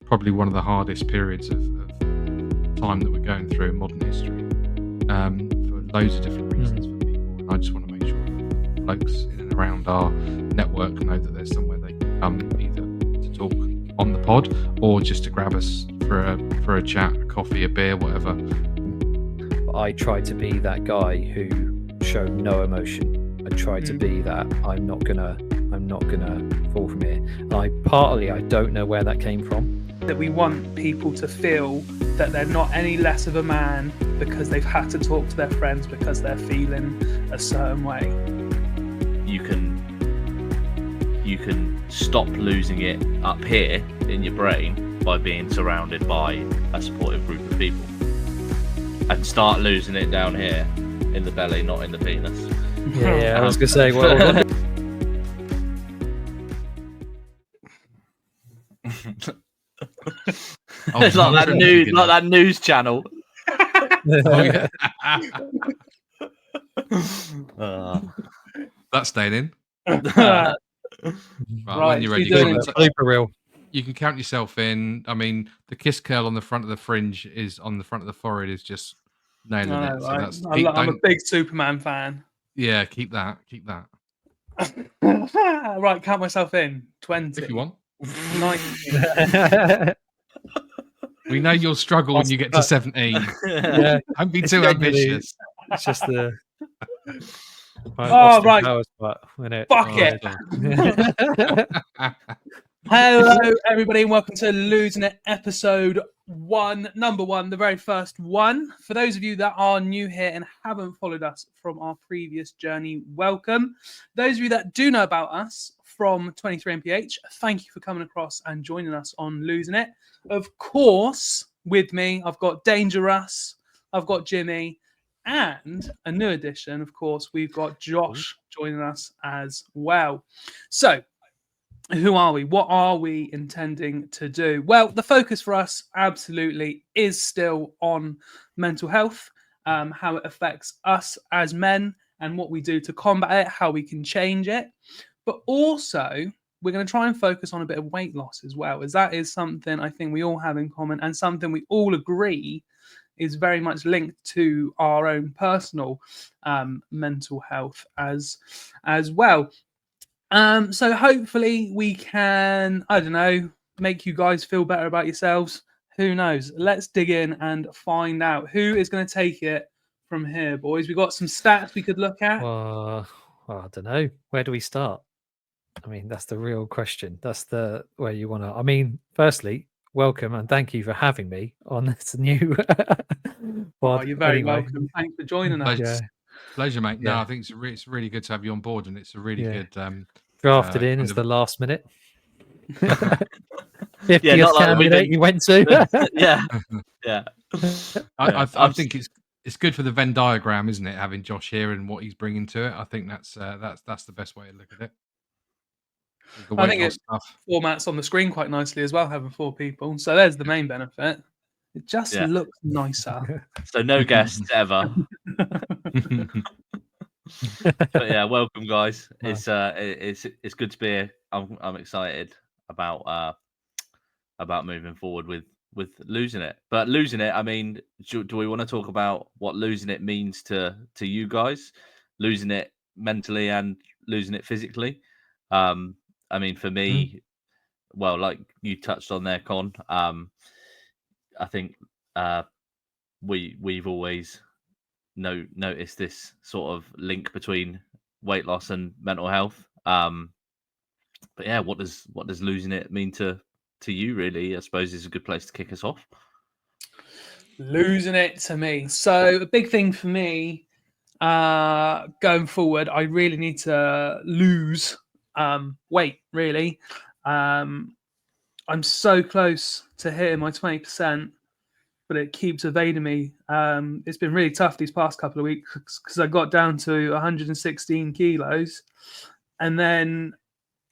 probably one of the hardest periods of time that we're going through in modern history, for loads of different reasons for people. And I just want to make sure that blokes in and around our network know that there's somewhere they can come, either to talk on the pod or just to grab us for a chat, a coffee, a beer, whatever. I tried to be that guy who showed no emotion. I tried to be that. I'm not gonna fall from here. I don't know where that came from. That we want people to feel that they're not any less of a man because they've had to talk to their friends because they're feeling a certain way. You can stop losing it up here in your brain by being surrounded by a supportive group of people, and start losing it down here in the belly, not in the penis. Yeah, I was gonna say, well, it's like that news channel. Oh yeah. That's staying in. Right, when you're ready, you can count yourself in. I mean, the kiss curl on the front of the fringe is on the front of the forehead is just nailing it. So I'm a big Superman fan. Yeah, keep that. Right, count myself in. 20. If you want. 19. We know you'll struggle when you get to 17. Yeah, don't be too ambitious. It's just the. Right. Powers, but Fuck it. Hello, everybody, and welcome to Losing It episode 1, number 1, the very first one. For those of you that are new here and haven't followed us from our previous journey, welcome. Those of you that do know about us from 23MPH, thank you for coming across and joining us on Losing It. Of course, with me, I've got Dangerous, I've got Jimmy, and a new addition, of course, we've got Josh joining us as well. So, who are we? What are we intending to do? Well, the focus for us absolutely is still on mental health, how it affects us as men and what we do to combat it, how we can change it. But also, we're going to try and focus on a bit of weight loss as well, as that is something I think we all have in common and something we all agree is very much linked to our own personal mental health as well. So hopefully we can, I don't know, make you guys feel better about yourselves. Who knows? Let's dig in and find out who is going to take it from here, boys. We've got some stats we could look at. Well, I don't know. Where do we start? I mean, that's the real question. That's the where you want to. I mean, firstly, welcome and thank you for having me on this new pod. You're very welcome. Thanks for joining us. Yeah. Pleasure, mate. No, I think it's really good to have you on board, and it's a really good drafted in as the last minute. 50th candidate you went to. yeah. I think it's good for the Venn diagram, isn't it? Having Josh here and what he's bringing to it. I think that's the best way to look at it. I think it formats on the screen quite nicely as well, having 4 people. So there's the main benefit. It just looks nicer. So no guests ever. But yeah, welcome guys. It's good to be here. I'm excited about moving forward with losing it. But losing it, I mean, do we want to talk about what losing it means to you guys? Losing it mentally and losing it physically. I mean, for me, well, like you touched on there, Con. I think we've always noticed this sort of link between weight loss and mental health. But yeah, what does losing it mean to you? Really, I suppose is a good place to kick us off. Losing it to me. So a big thing for me going forward, I really need to lose weight. Really, I'm so close to hitting my 20%, but it keeps evading me. It's been really tough these past couple of weeks because I got down to 116 kilos, and then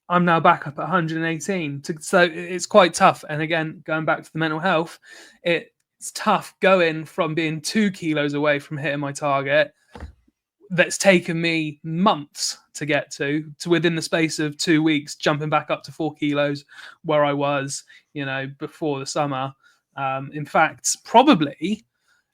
I'm now back up at 118. So it's quite tough. And again, going back to the mental health, it's tough going from being 2 kilos away from hitting my target that's taken me months to get to within the space of 2 weeks, jumping back up to 4 kilos where I was, before the summer. In fact, probably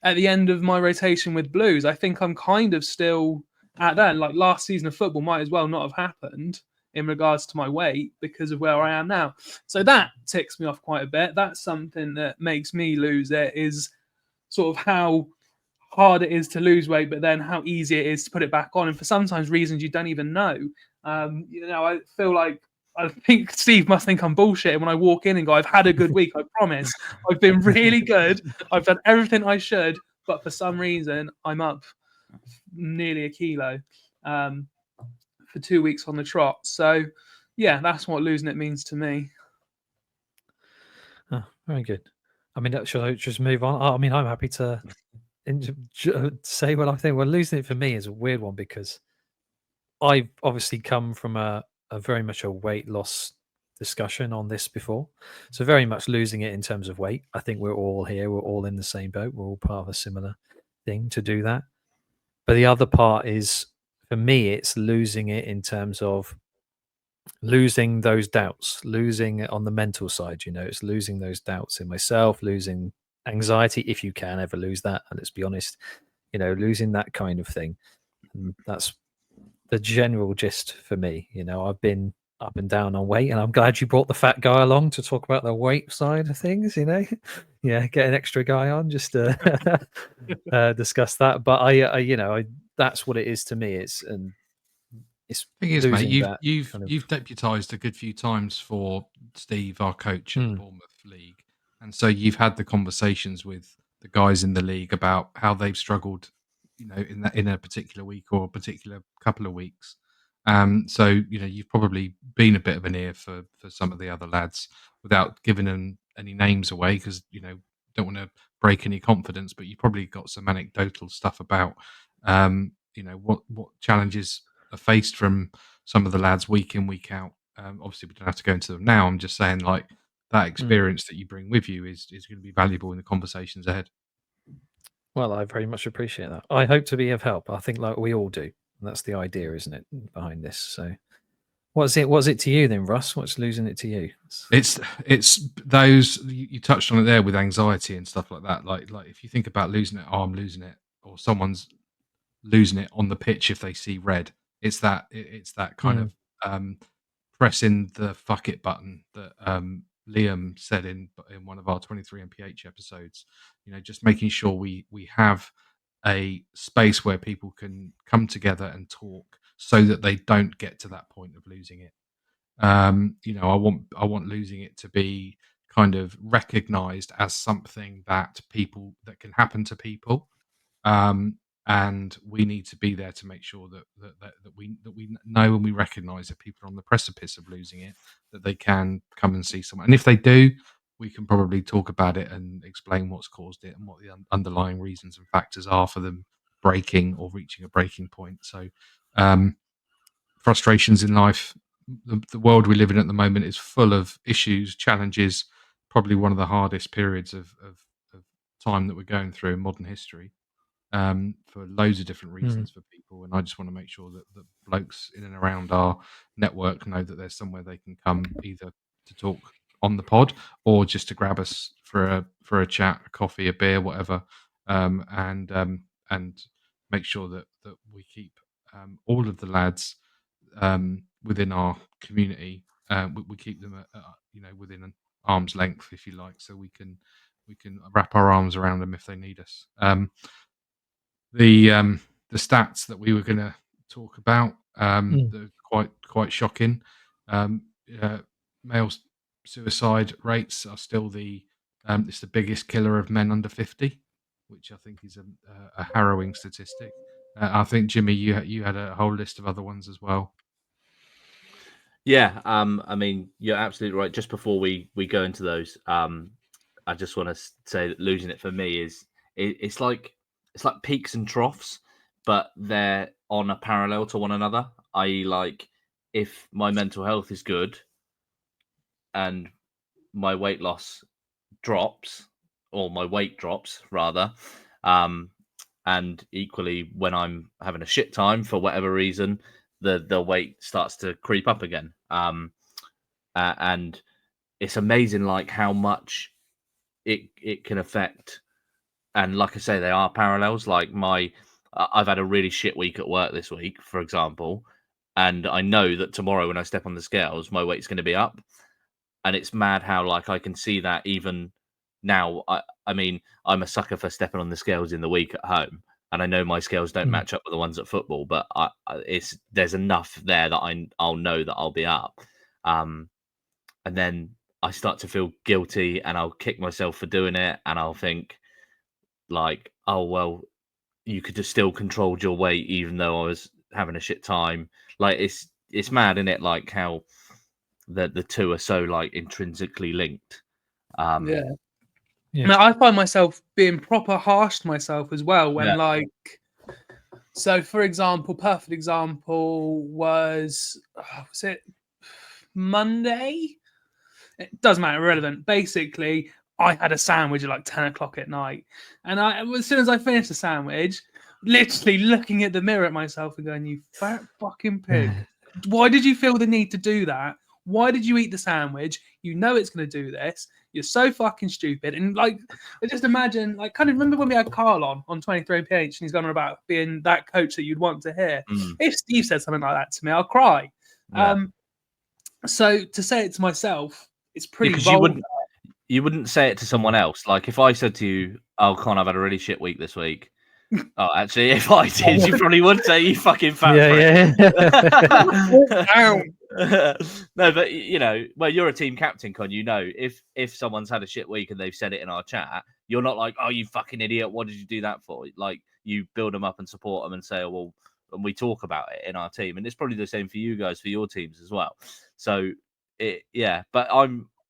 at the end of my rotation with Blues, I think I'm kind of still at that. Like last season of football might as well not have happened in regards to my weight because of where I am now. So that ticks me off quite a bit. That's something that makes me lose it, is sort of how hard it is to lose weight, but then how easy it is to put it back on. And for sometimes reasons you don't even know. I feel like, I think Steve must think I'm bullshitting when I walk in and go, I've had a good week, I promise. I've been really good. I've done everything I should, but for some reason I'm up nearly a kilo for 2 weeks on the trot. So yeah, that's what losing it means to me. Oh, very good. I mean, should I just move on? I mean, I'm happy to say what I think. Well, losing it for me is a weird one because I've obviously come from a very much a weight loss discussion on this before. So very much losing it in terms of weight. I think we're all here. We're all in the same boat. We're all part of a similar thing to do that. But the other part is, for me, it's losing it in terms of losing those doubts, losing it on the mental side. It's losing those doubts in myself, losing anxiety, if you can ever lose that. And let's be honest, losing that kind of thing. And that's the general gist for me. I've been up and down on weight, and I'm glad you brought the fat guy along to talk about the weight side of things. Yeah, get an extra guy on just to discuss that. But I that's what it is to me. It's Thing is, mate, losing you've deputised a good few times for Steve, our coach at the Mm. Bournemouth League, and so you've had the conversations with the guys in the league about how they've struggled, in a particular week or a particular couple of weeks. So you've probably been a bit of an ear for some of the other lads without giving them any names away, because don't want to break any confidence, but you've probably got some anecdotal stuff about what challenges are faced from some of the lads week in, week out. Obviously, we don't have to go into them now. I'm just saying, like, that experience that you bring with you is going to be valuable in the conversations ahead. Well, I very much appreciate that. I hope to be of help. I think like we all do. And that's the idea, isn't it, behind this? So what's it to you then, Russ? What's losing it to you? It's those you touched on it there with anxiety and stuff like that. Like if you think about losing it, I'm losing it, or someone's losing it on the pitch if they see red. It's that kind of pressing the fuck it button that Liam said in one of our 23 MPH episodes. Just making sure we have a space where people can come together and talk, so that they don't get to that point of losing it. I want losing it to be kind of recognized as something that can happen to people. And we need to be there to make sure that we know and we recognise that people are on the precipice of losing it, that they can come and see someone, and if they do, we can probably talk about it and explain what's caused it and what the underlying reasons and factors are for them breaking or reaching a breaking point. So, frustrations in life, the world we live in at the moment is full of issues, challenges. Probably one of the hardest periods of time that we're going through in modern history, for loads of different reasons for people. And I just want to make sure that the blokes in and around our network know that there's somewhere they can come, either to talk on the pod or just to grab us for a chat, a coffee, a beer, whatever, and make sure that we keep all of the lads within our community. We keep them within an arm's length, if you like, so we can wrap our arms around them if they need us. The stats that we were going to talk about, they're quite shocking. Male suicide rates are still it's the biggest killer of men under 50, which I think is a harrowing statistic. I think, Jimmy, you had a whole list of other ones as well. Yeah, I mean, you're absolutely right. Just before we go into those, I just want to say that losing it for me it's like peaks and troughs, but they're on a parallel to one another. I.e., like, if my mental health is good and my weight loss drops, or my weight drops rather, And equally, when I'm having a shit time for whatever reason, the weight starts to creep up again. And it's amazing, like how much it can affect. And like I say, they are parallels. Like I've had a really shit week at work this week, for example, and I know that tomorrow when I step on the scales, my weight's going to be up. And it's mad how like I can see that even now. I mean, I'm a sucker for stepping on the scales in the week at home, and I know my scales don't match up with the ones at football, but there's enough there that I'll know that I'll be up. And then I start to feel guilty, and I'll kick myself for doing it, and I'll think like, oh well, you could have still controlled your weight even though I was having a shit time. Like it's mad, isn't it? Like how the two are so like intrinsically linked. Yeah. Now, I find myself being proper harsh to myself as well when like, so for example, perfect example was it Monday? It doesn't matter, irrelevant. Basically, I had a sandwich at like 10 o'clock at night, and as soon as I finished the sandwich, literally looking at the mirror at myself and going, "You fat fucking pig! Why did you feel the need to do that? Why did you eat the sandwich? You know it's going to do this. You're so fucking stupid." And like, I just imagine, like, kind of remember when we had Carl on 23PH and he's gone on about being that coach that you'd want to hear. If Steve said something like that to me, I'll cry. Yeah. So to say it to myself, it's pretty vulgar. You wouldn't say it to someone else. Like if I said to you, "Oh, Con, I've had a really shit week this week." Oh, actually, if I did, you probably would say, "You fucking fat No, but you know, well, you're a team captain, Con. You know, if someone's had a shit week and they've said it in our chat, you're not like, "Oh, you fucking idiot! What did you do that for?" Like you build them up and support them and say, "Oh, well," and we talk about it in our team, and it's probably the same for you guys for your teams as well. So but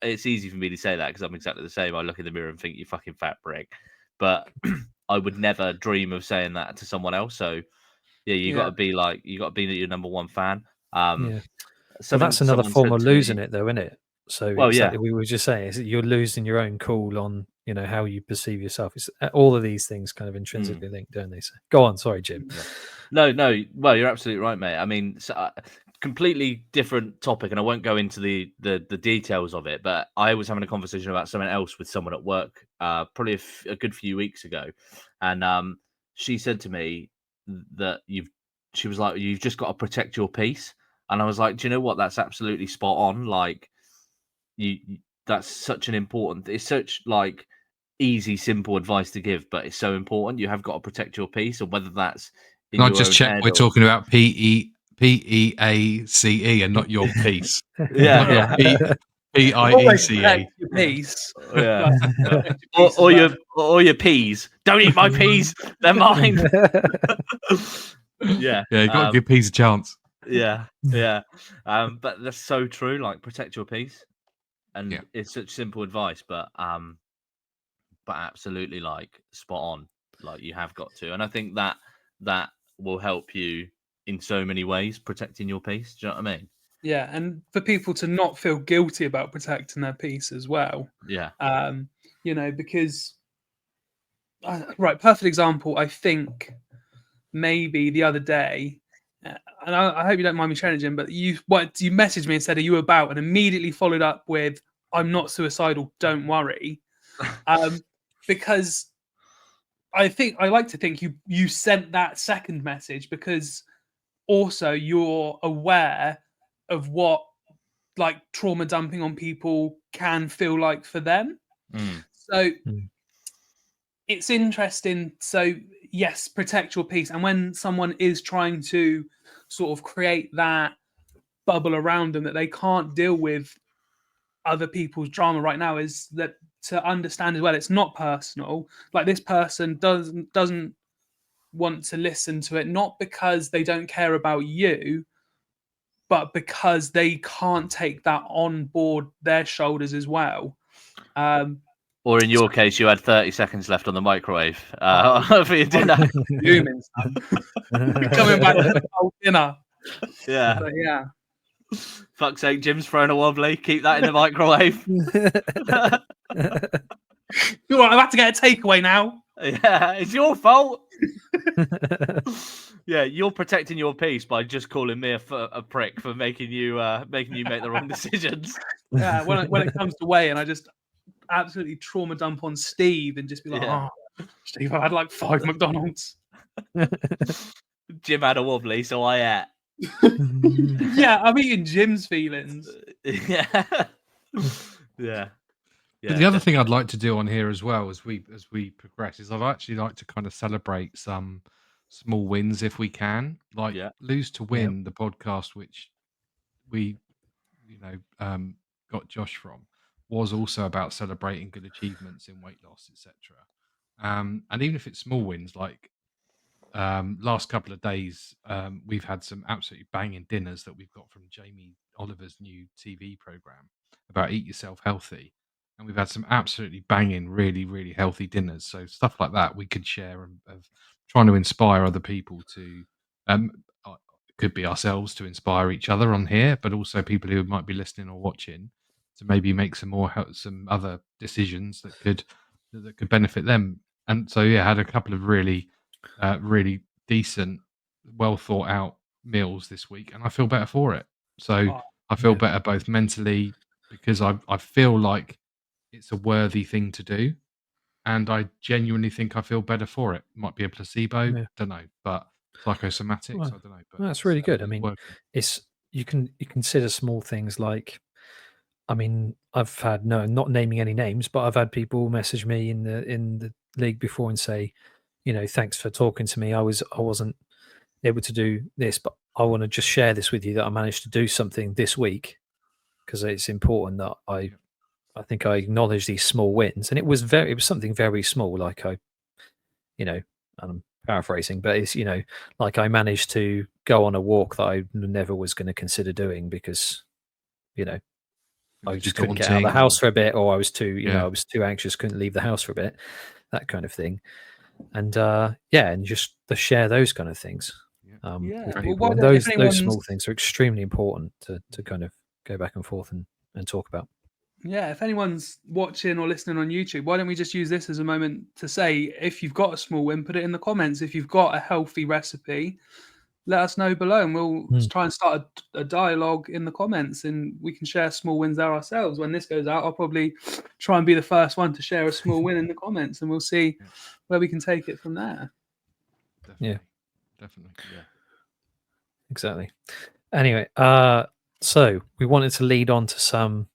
it's easy for me to say that because I'm exactly the same. I look in the mirror and think, "You fucking fat prick," but I would never dream of saying that to someone else. So you got to be like, you got to be your number one fan. So that's another form of losing it, though, isn't it? So we were just saying, is that you're losing your own cool on, you know, how you perceive yourself. It's all of these things kind of intrinsically linked, don't they? So go on, sorry, Jim. No, well, you're absolutely right, mate. I mean, completely different topic, and I won't go into the details of it, but I was having a conversation about something else with someone at work probably a good few weeks ago, and she said to me that she was like, "You've just got to protect your peace," and I was like, "Do you know what? That's absolutely spot on. Like, that's such an important. It's such like easy, simple advice to give, but it's so important. You have got to protect your peace, and whether that's can I just check we're talking about PEACE and not your peace. PIECE. Your peace. Yeah. or your peas. Don't eat my peas. They're mine. Yeah, you got to give peas a chance. Yeah. But that's so true. Like, protect your peace, and it's such simple advice, but absolutely like spot on. Like, you have got to, and I think that will help you in so many ways, protecting your peace. Do you know what I mean? Yeah, and for people to not feel guilty about protecting their peace as well. Yeah. You know, because perfect example. I think maybe the other day, and I hope you don't mind me sharing it, Jim, but you messaged me and said, "Are you about?" and immediately followed up with, "I'm not suicidal. Don't worry," because I like to think you sent that second message because also you're aware of what like trauma dumping on people can feel like for them. So it's interesting. So yes, protect your peace. And when someone is trying to sort of create that bubble around them that they can't deal with other people's drama right now, is that to understand as well, it's not personal. Like, this person doesn't want to listen to it, not because they don't care about you, but because they can't take that on board their shoulders as well. Or in your case, you had 30 seconds left on the microwave for your dinner. Coming back to the whole dinner. Yeah. But yeah. Fuck's sake, Jim's throwing a wobbly. Keep that in the microwave. You're right, I've had to get a takeaway now. Yeah, it's your fault. Yeah, you're protecting your peace by just calling me a prick for making you make the wrong decisions. Yeah, when it comes to weighing, I just absolutely trauma dump on Steve and just be like, Yeah. "Oh, Steve, I had like 5 McDonald's." Jim had a wobbly, so I ate. Yeah, I'm eating Jim's feelings. Yeah. Yeah. But the other thing I'd like to do on here as well as we progress is I'd actually like to kind of celebrate some small wins if we can. Like Yeah. Lose to Win, the podcast which we got Josh from, was also about celebrating good achievements in weight loss, etc. And even if it's small wins, like last couple of days, we've had some absolutely banging dinners that we've got from Jamie Oliver's new TV program about Eat Yourself Healthy. And we've had some absolutely banging, really, really healthy dinners. So stuff like that we could share of trying to inspire other people to, it could be ourselves to inspire each other on here, but also people who might be listening or watching to maybe make some other decisions that could benefit them. And so yeah, I had a couple of really decent, well thought out meals this week, and I feel better for it. So Oh, I feel yeah. better both mentally because I feel like it's a worthy thing to do, and I genuinely think I feel better for it. Might be a placebo, Yeah. don't know, but psychosomatics, Well, I don't know. But that's really good. I mean, working. it's you consider small things like, I mean, I've had not naming any names, but I've had people message me in the league before and say, thanks for talking to me. I wasn't able to do this, but I want to just share this with you that I managed to do something this week, because it's important that I think I acknowledge these small wins. And it was something very small, like I'm paraphrasing, but it's, like I managed to go on a walk that I never was going to consider doing because, I just couldn't get out of the house for a bit, or I was too, I was too anxious, couldn't leave the house for a bit, that kind of thing. And and just to share those kind of things with people. Well, And those small things are extremely important to kind of go back and forth and talk about. Yeah, if anyone's watching or listening on YouTube, why don't we just use this as a moment to say, if you've got a small win, put it in the comments. If you've got a healthy recipe, let us know below, and we'll try and start a dialogue in the comments, and we can share small wins there ourselves. When this goes out, I'll probably try and be the first one to share a small win in the comments, and we'll see where we can take it from there. Definitely. Yeah. Exactly. Anyway, so we wanted to lead on to some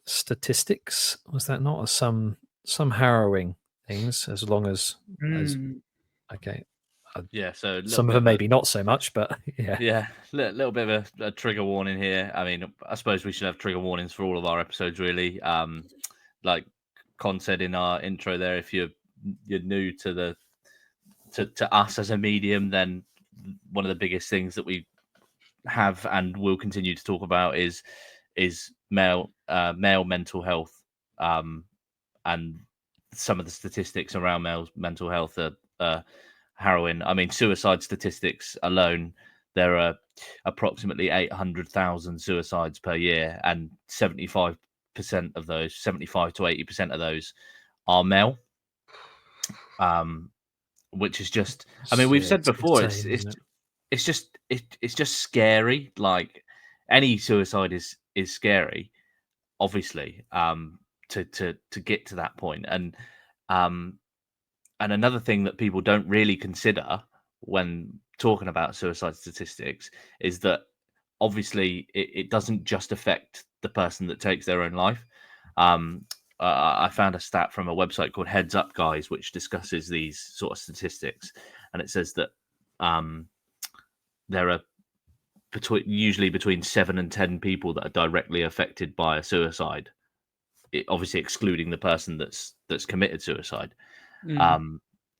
statistics. Was that not? Or some harrowing things, as long as okay. So some of them maybe not so much, but a little bit of a trigger warning here. I mean, I suppose we should have trigger warnings for all of our episodes, really. Like Con said in our intro there, if you're new to to us as a medium, then one of the biggest things that we have and will continue to talk about is male mental health, and some of the statistics around male mental health are harrowing. I mean, suicide statistics alone, there are approximately 800,000 suicides per year, and 75% of those, 75 to 80% of those, are male. Which is just, I mean, we've said before, it's just scary. Like, any suicide is scary, obviously, to get to that point. And another thing that people don't really consider when talking about suicide statistics is that obviously it doesn't just affect the person that takes their own life. I found a stat from a website called Heads Up Guys, which discusses these sort of statistics, and it says that there are usually between 7 and 10 people that are directly affected by a suicide. Obviously, excluding the person that's committed suicide.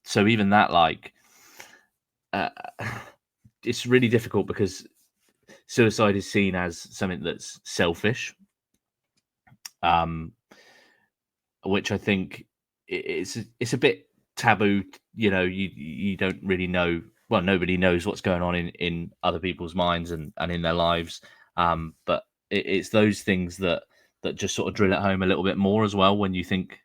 So even that, like, it's really difficult because suicide is seen as something that's selfish, which I think it's a bit taboo. You don't really know. Well, nobody knows what's going on in other people's minds and in their lives. But it's those things that just sort of drill it home a little bit more as well. When you think,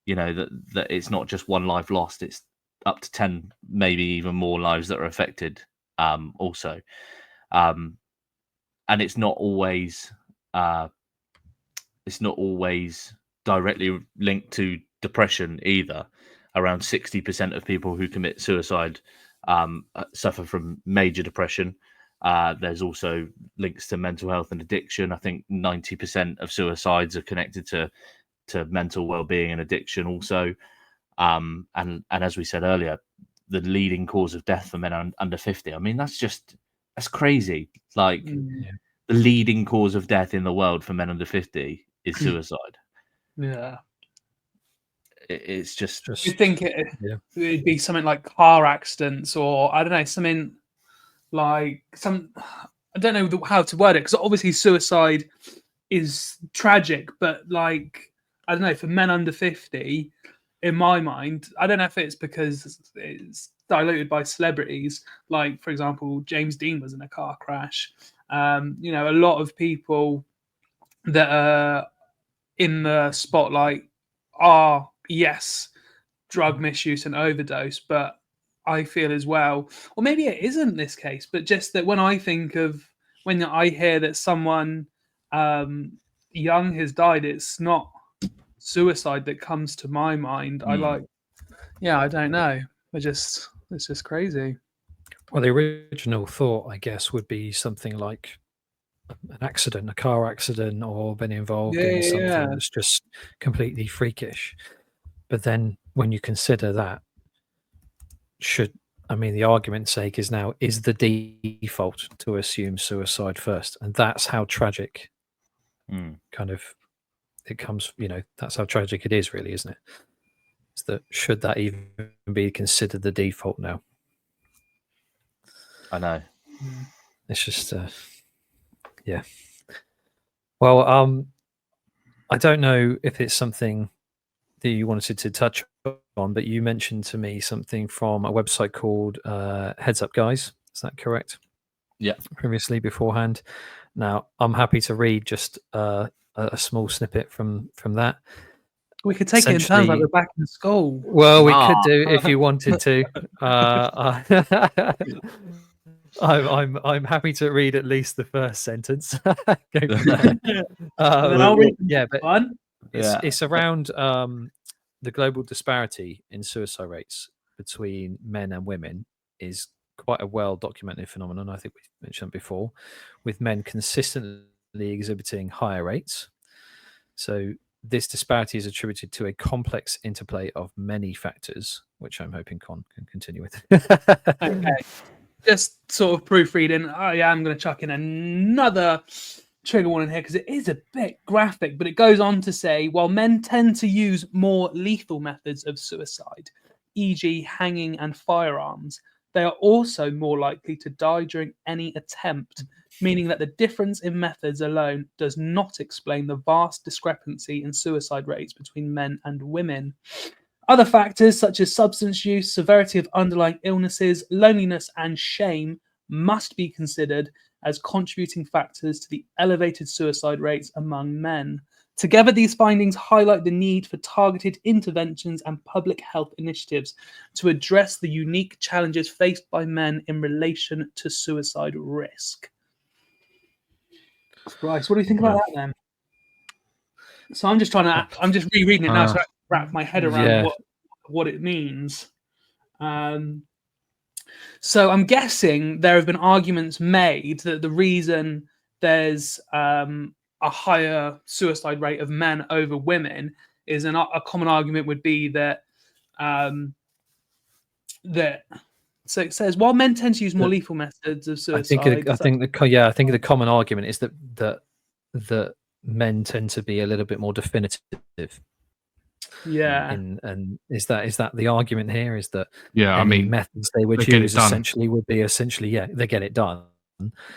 that it's not just one life lost, it's up to 10, maybe even more lives that are affected. Also, and it's not always directly linked to depression either. Around 60% of people who commit suicide suffer from major depression. There's also links to mental health and addiction. I think 90% of suicides are connected to mental well-being and addiction also. And as we said earlier, the leading cause of death for men under 50. I mean, that's crazy. Like, the leading cause of death in the world for men under 50 is suicide. Yeah. It's just You'd think it'd be something like car accidents, or I don't know, something like I don't know how to word it, because obviously suicide is tragic, but like, I don't know, for men under 50, in my mind, I don't know if it's because it's diluted by celebrities, like for example, James Dean was in a car crash. You know, a lot of people that are in the spotlight are, yes, drug misuse and overdose, but I feel as well, or maybe it isn't this case, but just that when I hear that someone young has died, it's not suicide that comes to my mind. I don't know. It's just crazy. Well, the original thought, I guess, would be something like an accident, a car accident, or been involved in something that's just completely freakish. But then when you consider that, the argument's sake is the default to assume suicide first. And that's how tragic kind of it comes, that's how tragic it is, really, isn't it? Is that should that even be considered the default now? I know. It's just, yeah. Well, I don't know if it's something that you wanted to touch on, but you mentioned to me something from a website called Heads Up Guys. Is that correct? Yeah. Previously, beforehand. Now, I'm happy to read just a small snippet from that. We could take it in turns like we're back in school. Well, we could do if you wanted to. I'm happy to read at least the first sentence. And then I'll read one. It's around the global disparity in suicide rates between men and women is quite a well-documented phenomenon. I think we've mentioned before, with men consistently exhibiting higher rates. So this disparity is attributed to a complex interplay of many factors, which I'm hoping Con can continue with. Okay. Just sort of proofreading. I am going to chuck in another trigger warning here because it is a bit graphic, but it goes on to say, while men tend to use more lethal methods of suicide, e.g. hanging and firearms, they are also more likely to die during any attempt, meaning that the difference in methods alone does not explain the vast discrepancy in suicide rates between men and women. Other factors such as substance use, severity of underlying illnesses, loneliness, and shame must be considered as contributing factors to the elevated suicide rates among men. Together, these findings highlight the need for targeted interventions and public health initiatives to address the unique challenges faced by men in relation to suicide risk. Bryce, what do you think about that then? So I'm just rereading it now so I can wrap my head around what it means. So I'm guessing there have been arguments made that the reason there's a higher suicide rate of men over women is a common argument would be that so it says while men tend to use more lethal methods of suicide, I think the common argument is that men tend to be a little bit more definitive. Yeah. And is that the argument here? Is that methods they would use would be they get it done.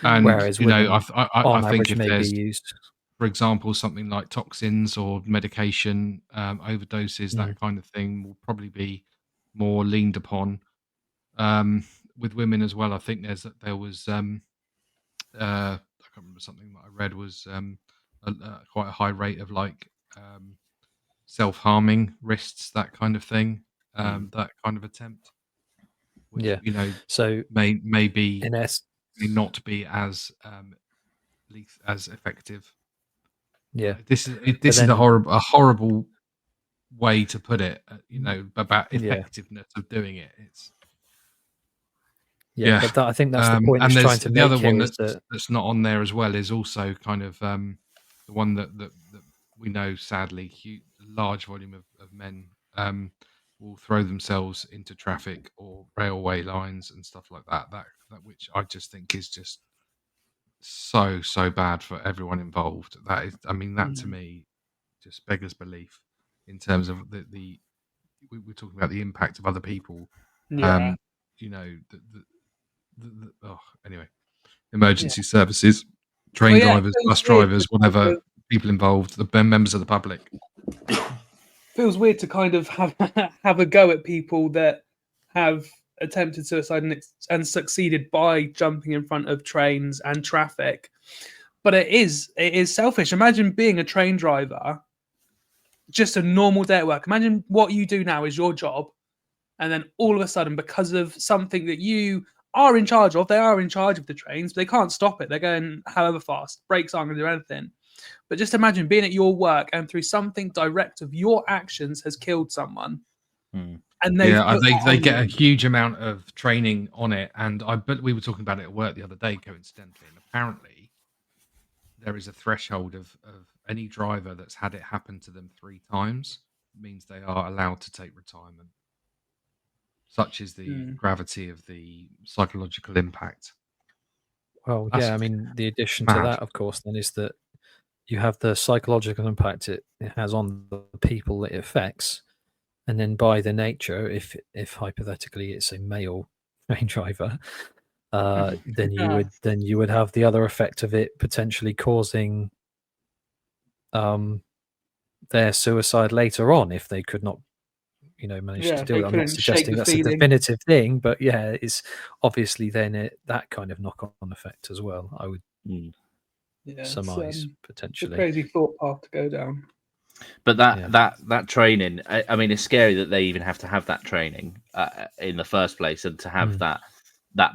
And whereas women I think if there's used, for example, something like toxins or medication overdoses, that kind of thing will probably be more leaned upon. With women as well, I think there was I can't remember, something that I read was quite a high rate of self-harming risks, that kind of thing, that kind of attempt. which Yeah. So may be in may not be as as effective. yeah, This is but a then horrible way to put it. About Yeah. effectiveness of doing it. It's yeah, but I think that's the point and he's trying there's to the make other one here is that that's not on there as well is also kind of the one that we know sadly large volume of men will throw themselves into traffic or railway lines and stuff like that which I just think is just so bad for everyone involved. That is, I mean, that to me just beggars belief in terms of the we're talking about the impact of other people. Yeah. You know, anyway, emergency services, train Well, yeah, it drivers, feels bus weird drivers, to kind whatever of- people involved, the members of the public. feels weird to kind of have have a go at people that have attempted suicide and succeeded by jumping in front of trains and traffic. But it is selfish. Imagine being a train driver, just a normal day at work. Imagine what you do now is your job, and then all of a sudden, because of something that you are in charge of, they are in charge of the trains, but they can't stop it. They're going however fast. Brakes aren't going to do anything. But just imagine being at your work and through something direct of your actions has killed someone. Hmm. And they get a huge amount of training on it. And but we were talking about it at work the other day, coincidentally, and apparently there is a threshold of any driver that's had it happen to them 3 times means they are allowed to take retirement. Such is the gravity of the psychological impact. Well, That's yeah, I mean, the addition mad. to that, of course, then is that you have the psychological impact it has on the people that it affects, and then by the nature, if hypothetically it's a male train driver, then you would have the other effect of it potentially causing their suicide later on if they could not manage to if do they it. I'm not couldn't shake suggesting the that's a feeling. definitive thing, but yeah, it's obviously then that kind of knock-on effect as well, I would surmise, It's a potentially. crazy thought path to go down. But that training, I mean, it's scary that they even have to have that training in the first place, and to have that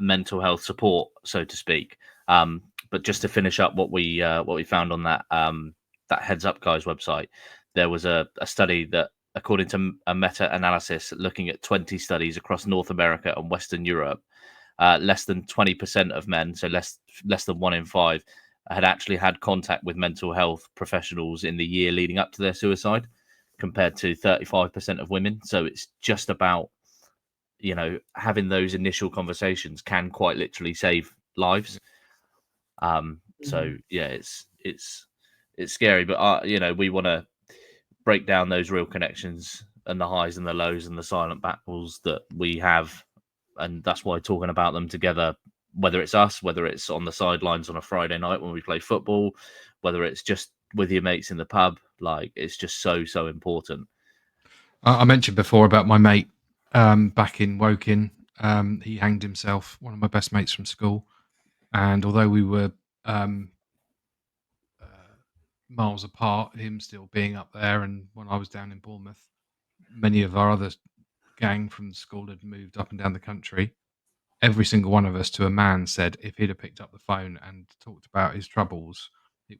mental health support, so to speak. But just to finish up what we found on that Heads Up Guys website, there was a study that, according to a meta-analysis looking at 20 studies across North America and Western Europe, less than 20% of men, so less than 1 in 5, had actually had contact with mental health professionals in the year leading up to their suicide, compared to 35% of women. So it's just about, having those initial conversations can quite literally save lives. So yeah, it's scary, but we want to break down those real connections and the highs and the lows and the silent battles that we have, and that's why talking about them together, whether it's us, whether it's on the sidelines on a Friday night when we play football, whether it's just with your mates in the pub, like, it's just so important. I mentioned before about my mate back in Woking. He hanged himself, one of my best mates from school, and although we were miles apart, him still being up there, and when I was down in Bournemouth, many of our other gang from school had moved up and down the country. Every single one of us, to a man, said if he'd have picked up the phone and talked about his troubles,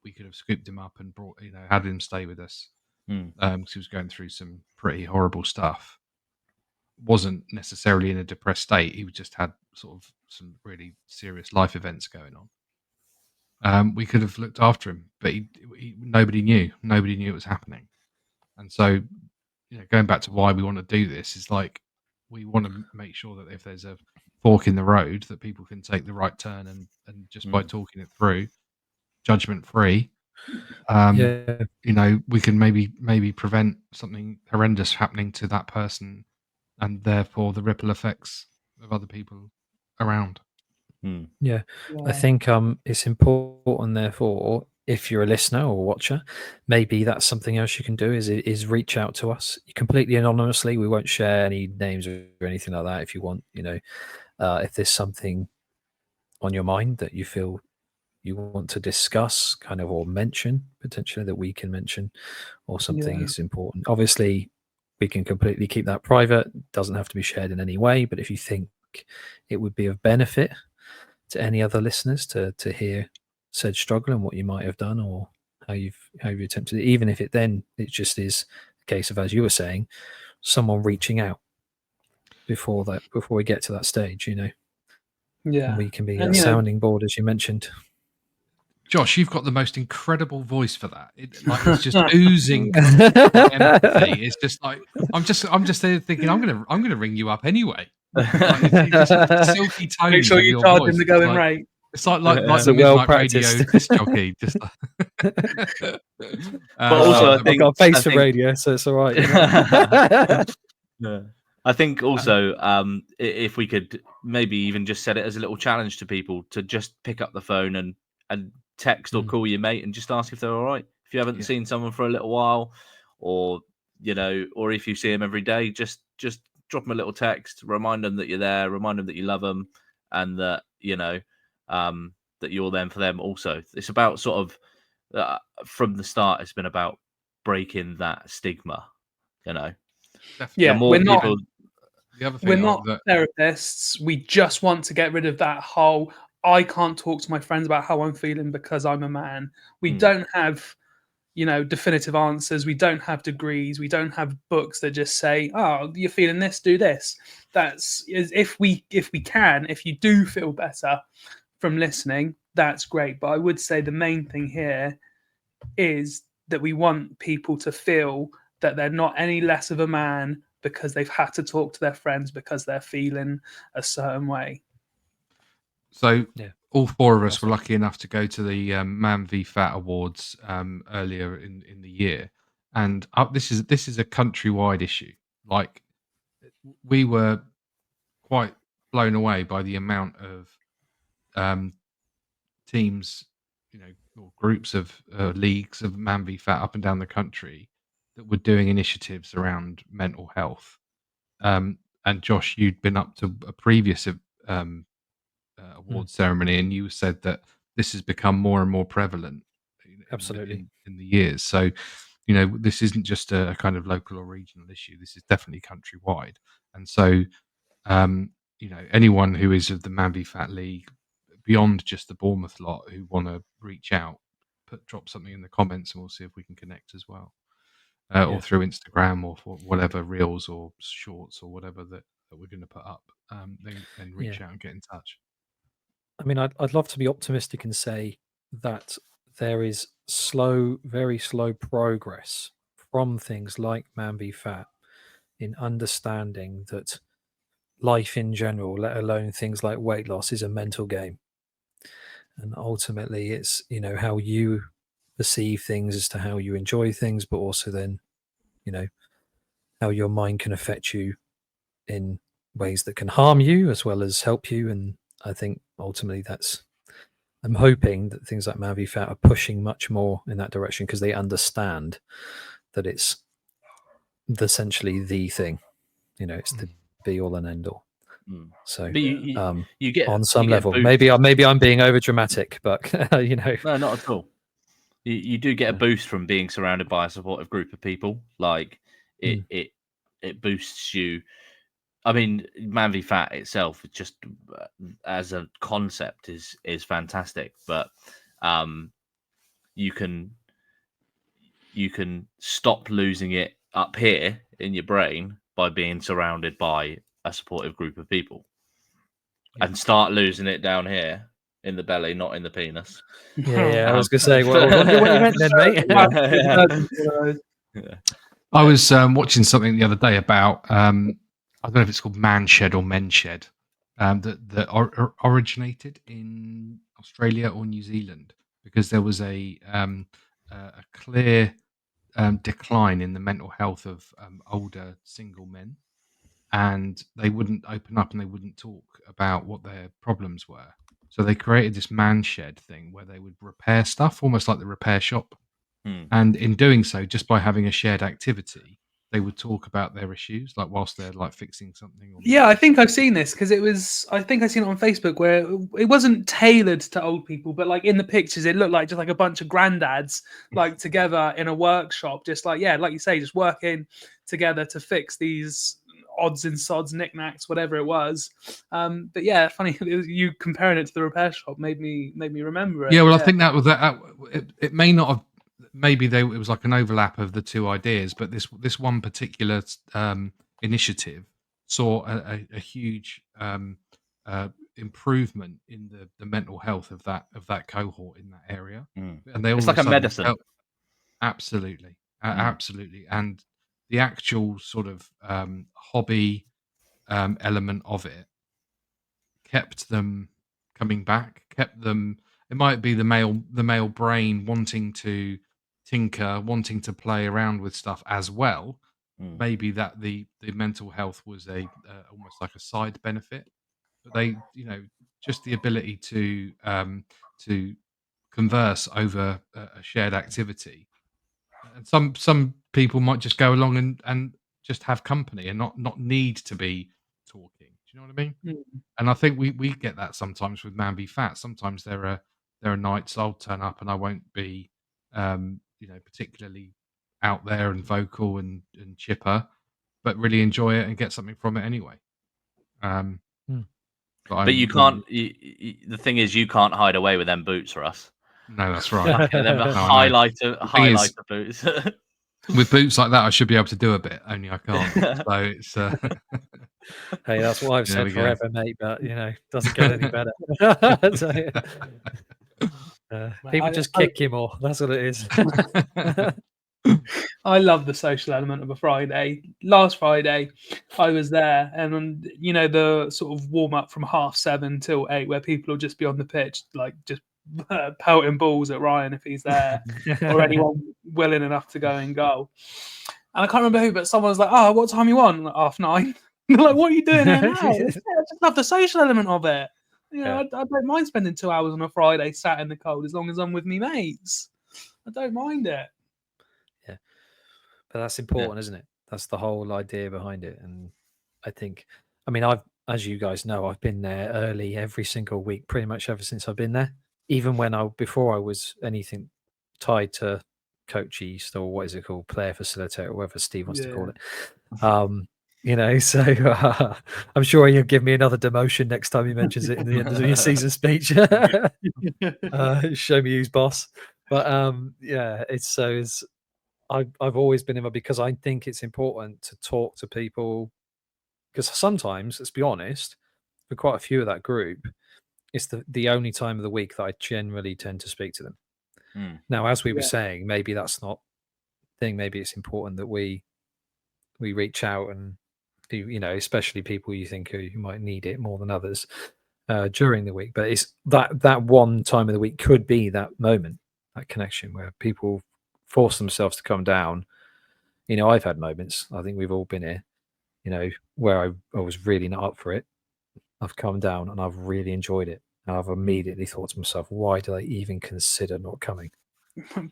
we could have scooped him up and brought, had him stay with us, because he was going through some pretty horrible stuff. Wasn't necessarily in a depressed state. He just had sort of some really serious life events going on. We could have looked after him, but nobody knew. Nobody knew it was happening. And so, going back to why we want to do this is like, we want to make sure that if there's a fork in the road, that people can take the right turn, and just by talking it through, judgment free, we can maybe prevent something horrendous happening to that person, and therefore the ripple effects of other people around. Yeah, I think it's important, therefore, if you're a listener or watcher, maybe that's something else you can do is reach out to us completely anonymously. We won't share any names or anything like that. If you want, if there's something on your mind that you feel you want to discuss, kind of, or mention potentially, that we can mention, or something is important. Obviously, we can completely keep that private. It doesn't have to be shared in any way. But if you think think it would be of benefit to any other listeners to hear said struggle and what you might have done or how you've attempted it, even if it just is a case of, as you were saying, someone reaching out before we get to that stage, and we can be a sounding board, as you mentioned. Josh, you've got the most incredible voice for that. It's just oozing empathy. It's just like I'm just there thinking I'm gonna ring you up anyway. It's just silky tones. Make sure you charge him the going rate. It's like the well midnight radio disc jockey. Just but also, I've got a face for radio, so it's all right. Yeah. I think also if we could maybe even just set it as a little challenge to people to just pick up the phone and text or call your mate and just ask if they're all right. If you haven't seen someone for a little while, or or if you see them every day, just drop them a little text, remind them that you're there, remind them that you love them, and that that you're there for them also. It's about sort of from the start, it's been about breaking that stigma. Definitely. Yeah, we're not that therapists. We just want to get rid of that whole I can't talk to my friends about how I'm feeling because I'm a man. We don't have, definitive answers. We don't have degrees. We don't have books that just say, "Oh, you're feeling this, do this." If you do feel better from listening, that's great. But I would say the main thing here is that we want people to feel that they're not any less of a man because they've had to talk to their friends because they're feeling a certain way. So all four of us were lucky enough to go to the Man v Fat Awards earlier in the year, and this is a countrywide issue. Like, we were quite blown away by the amount of teams, or groups of leagues of Man v Fat up and down the country that were doing initiatives around mental health. And Josh, you'd been up to a previous award ceremony, and you said that this has become more and more prevalent Absolutely in the years. So this isn't just a kind of local or regional issue. This is definitely countrywide. And so anyone who is of the Man v Fat League, beyond just the Bournemouth lot, who want to reach out, drop something in the comments and we'll see if we can connect as well, or through Instagram or for whatever reels or shorts or whatever that we're going to put up. Then reach out and get in touch. I mean, I'd love to be optimistic and say that there is very slow progress from things like Man v Fat in understanding that life in general, let alone things like weight loss, is a mental game. And ultimately it's, how you perceive things as to how you enjoy things, but also then, how your mind can affect you in ways that can harm you as well as help you. And I think ultimately I'm hoping that things like Man v Fat are pushing much more in that direction because they understand that it's essentially the thing, it's the be all and end all. So you get on some level, maybe I'm being over dramatic, but no, not at all. You do get a boost from being surrounded by a supportive group of people. Like it boosts you. I mean, Man v Fat itself, just as a concept, is fantastic. But you can stop losing it up here in your brain by being surrounded by a supportive group of people, and start losing it down here in the belly, not in the penis. I was gonna say, what you meant then, mate? I was watching something the other day about I don't know if it's called Man Shed or Men Shed, that originated in Australia or New Zealand because there was a clear decline in the mental health of older single men, and they wouldn't open up and they wouldn't talk about what their problems were. So they created this Man Shed thing where they would repair stuff, almost like the repair shop. And in doing so, just by having a shared activity, they would talk about their issues, like whilst they're like fixing something. Yeah, I think I've seen this because I think I've seen it on Facebook where it wasn't tailored to old people, but like in the pictures, it looked like just like a bunch of granddads like together in a workshop, just like, like you say, just working together to fix these odds and sods, knickknacks, whatever it was. But yeah, funny you comparing it to the repair shop made me remember it. Yeah, well, I think that was that. It may not have. Maybe it was like an overlap of the two ideas, but this one particular initiative saw a huge improvement in the mental health of that cohort in that area, and they all It's of like a sudden medicine. felt- absolutely, absolutely, and the actual sort of hobby element of it kept them coming back, kept them. It might be the male brain wanting to tinker, wanting to play around with stuff as well. Maybe that the mental health was a almost like a side benefit, but they, just the ability to converse over a shared activity. And some people might just go along and just have company and not need to be talking. Do you know what I mean? And I think we get that sometimes with Man Be Fat. Sometimes there are nights I'll turn up and I won't be particularly out there and vocal and chipper, but really enjoy it and get something from it anyway. But you can't. The thing is, you can't hide away with them boots, Russ. No, that's right. Them No, highlighter boots. With boots like that, I should be able to do a bit. Only I can't. So it's. Hey, that's what I've There we said go. forever, mate. But doesn't get any better. People just kick you more. That's what it is. I love the social element of a Friday. Last Friday, I was there, and the sort of warm up from 7:30 till 8, where people will just be on the pitch, like just pelting balls at Ryan if he's there, or anyone willing enough to go in goal. And I can't remember who, but someone was like, "Oh, what time you on?" Like 9:30. Like, what are you doing here now? I just love the social element of it. I don't mind spending 2 hours on a Friday sat in the cold as long as I'm with me mates. I don't mind it. Yeah, but that's important, isn't it? That's the whole idea behind it. And I think, as you guys know, I've been there early every single week, pretty much ever since I've been there. Even before I was anything tied to Coach East, or what is it called, player facilitator, whatever Steve wants to call it. So I'm sure he'll give me another demotion next time he mentions it in the end of your season speech. Show me who's boss. But I've always been in my, because I think it's important to talk to people, because sometimes, let's be honest, for quite a few of that group, it's the only time of the week that I generally tend to speak to them. Now, as we were saying, maybe that's not the thing. Maybe it's important that we reach out and do, especially people you think who might need it more than others during the week. But it's that one time of the week could be that moment, that connection where people force themselves to come down. I've had moments, I think we've all been here, where I was really not up for it. I've come down and I've really enjoyed it. And I've immediately thought to myself, why did I even consider not coming?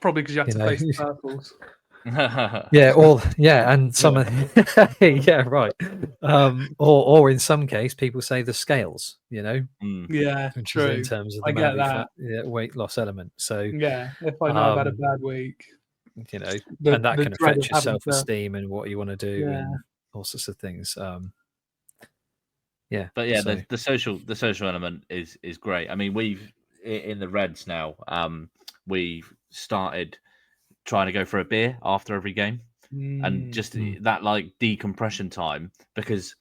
Probably because you had to face the purples. And some right. Or in some case, people say the scales, Yeah, true. In terms of the weight loss element. So if I know I've had a bad week, and that can affect your self-esteem and what you want to do and all sorts of things. But the social element is great. I mean, we've in the Reds now. We've started trying to go for a beer after every game, and just that like decompression time, because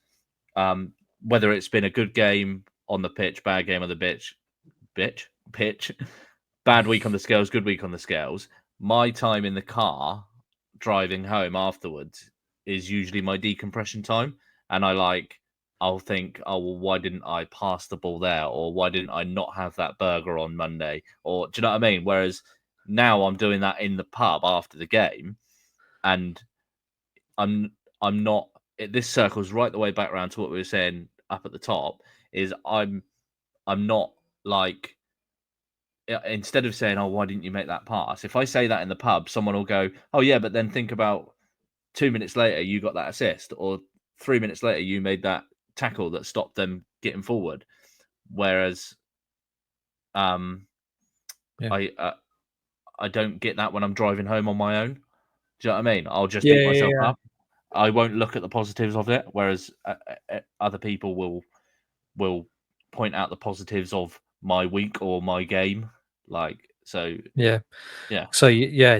whether it's been a good game on the pitch, bad game on the pitch, bad week on the scales, good week on the scales, my time in the car driving home afterwards is usually my decompression time. And I'll think, oh, well, why didn't I pass the ball there? Or why didn't I not have that burger on Monday? Or do you know what I mean? Whereas now I'm doing that in the pub after the game, and I'm not. This circles right the way back around to what we were saying up at the top. Is I'm not like, instead of saying, oh, why didn't you make that pass? If I say that in the pub, someone will go, oh yeah, but then think about 2 minutes later you got that assist, or 3 minutes later you made that tackle that stopped them getting forward. Whereas I don't get that when I'm driving home on my own. Do you know what I mean? I'll just beat myself up. I won't look at the positives of it, whereas other people will point out the positives of my week or my game. Like, so Yeah. yeah. So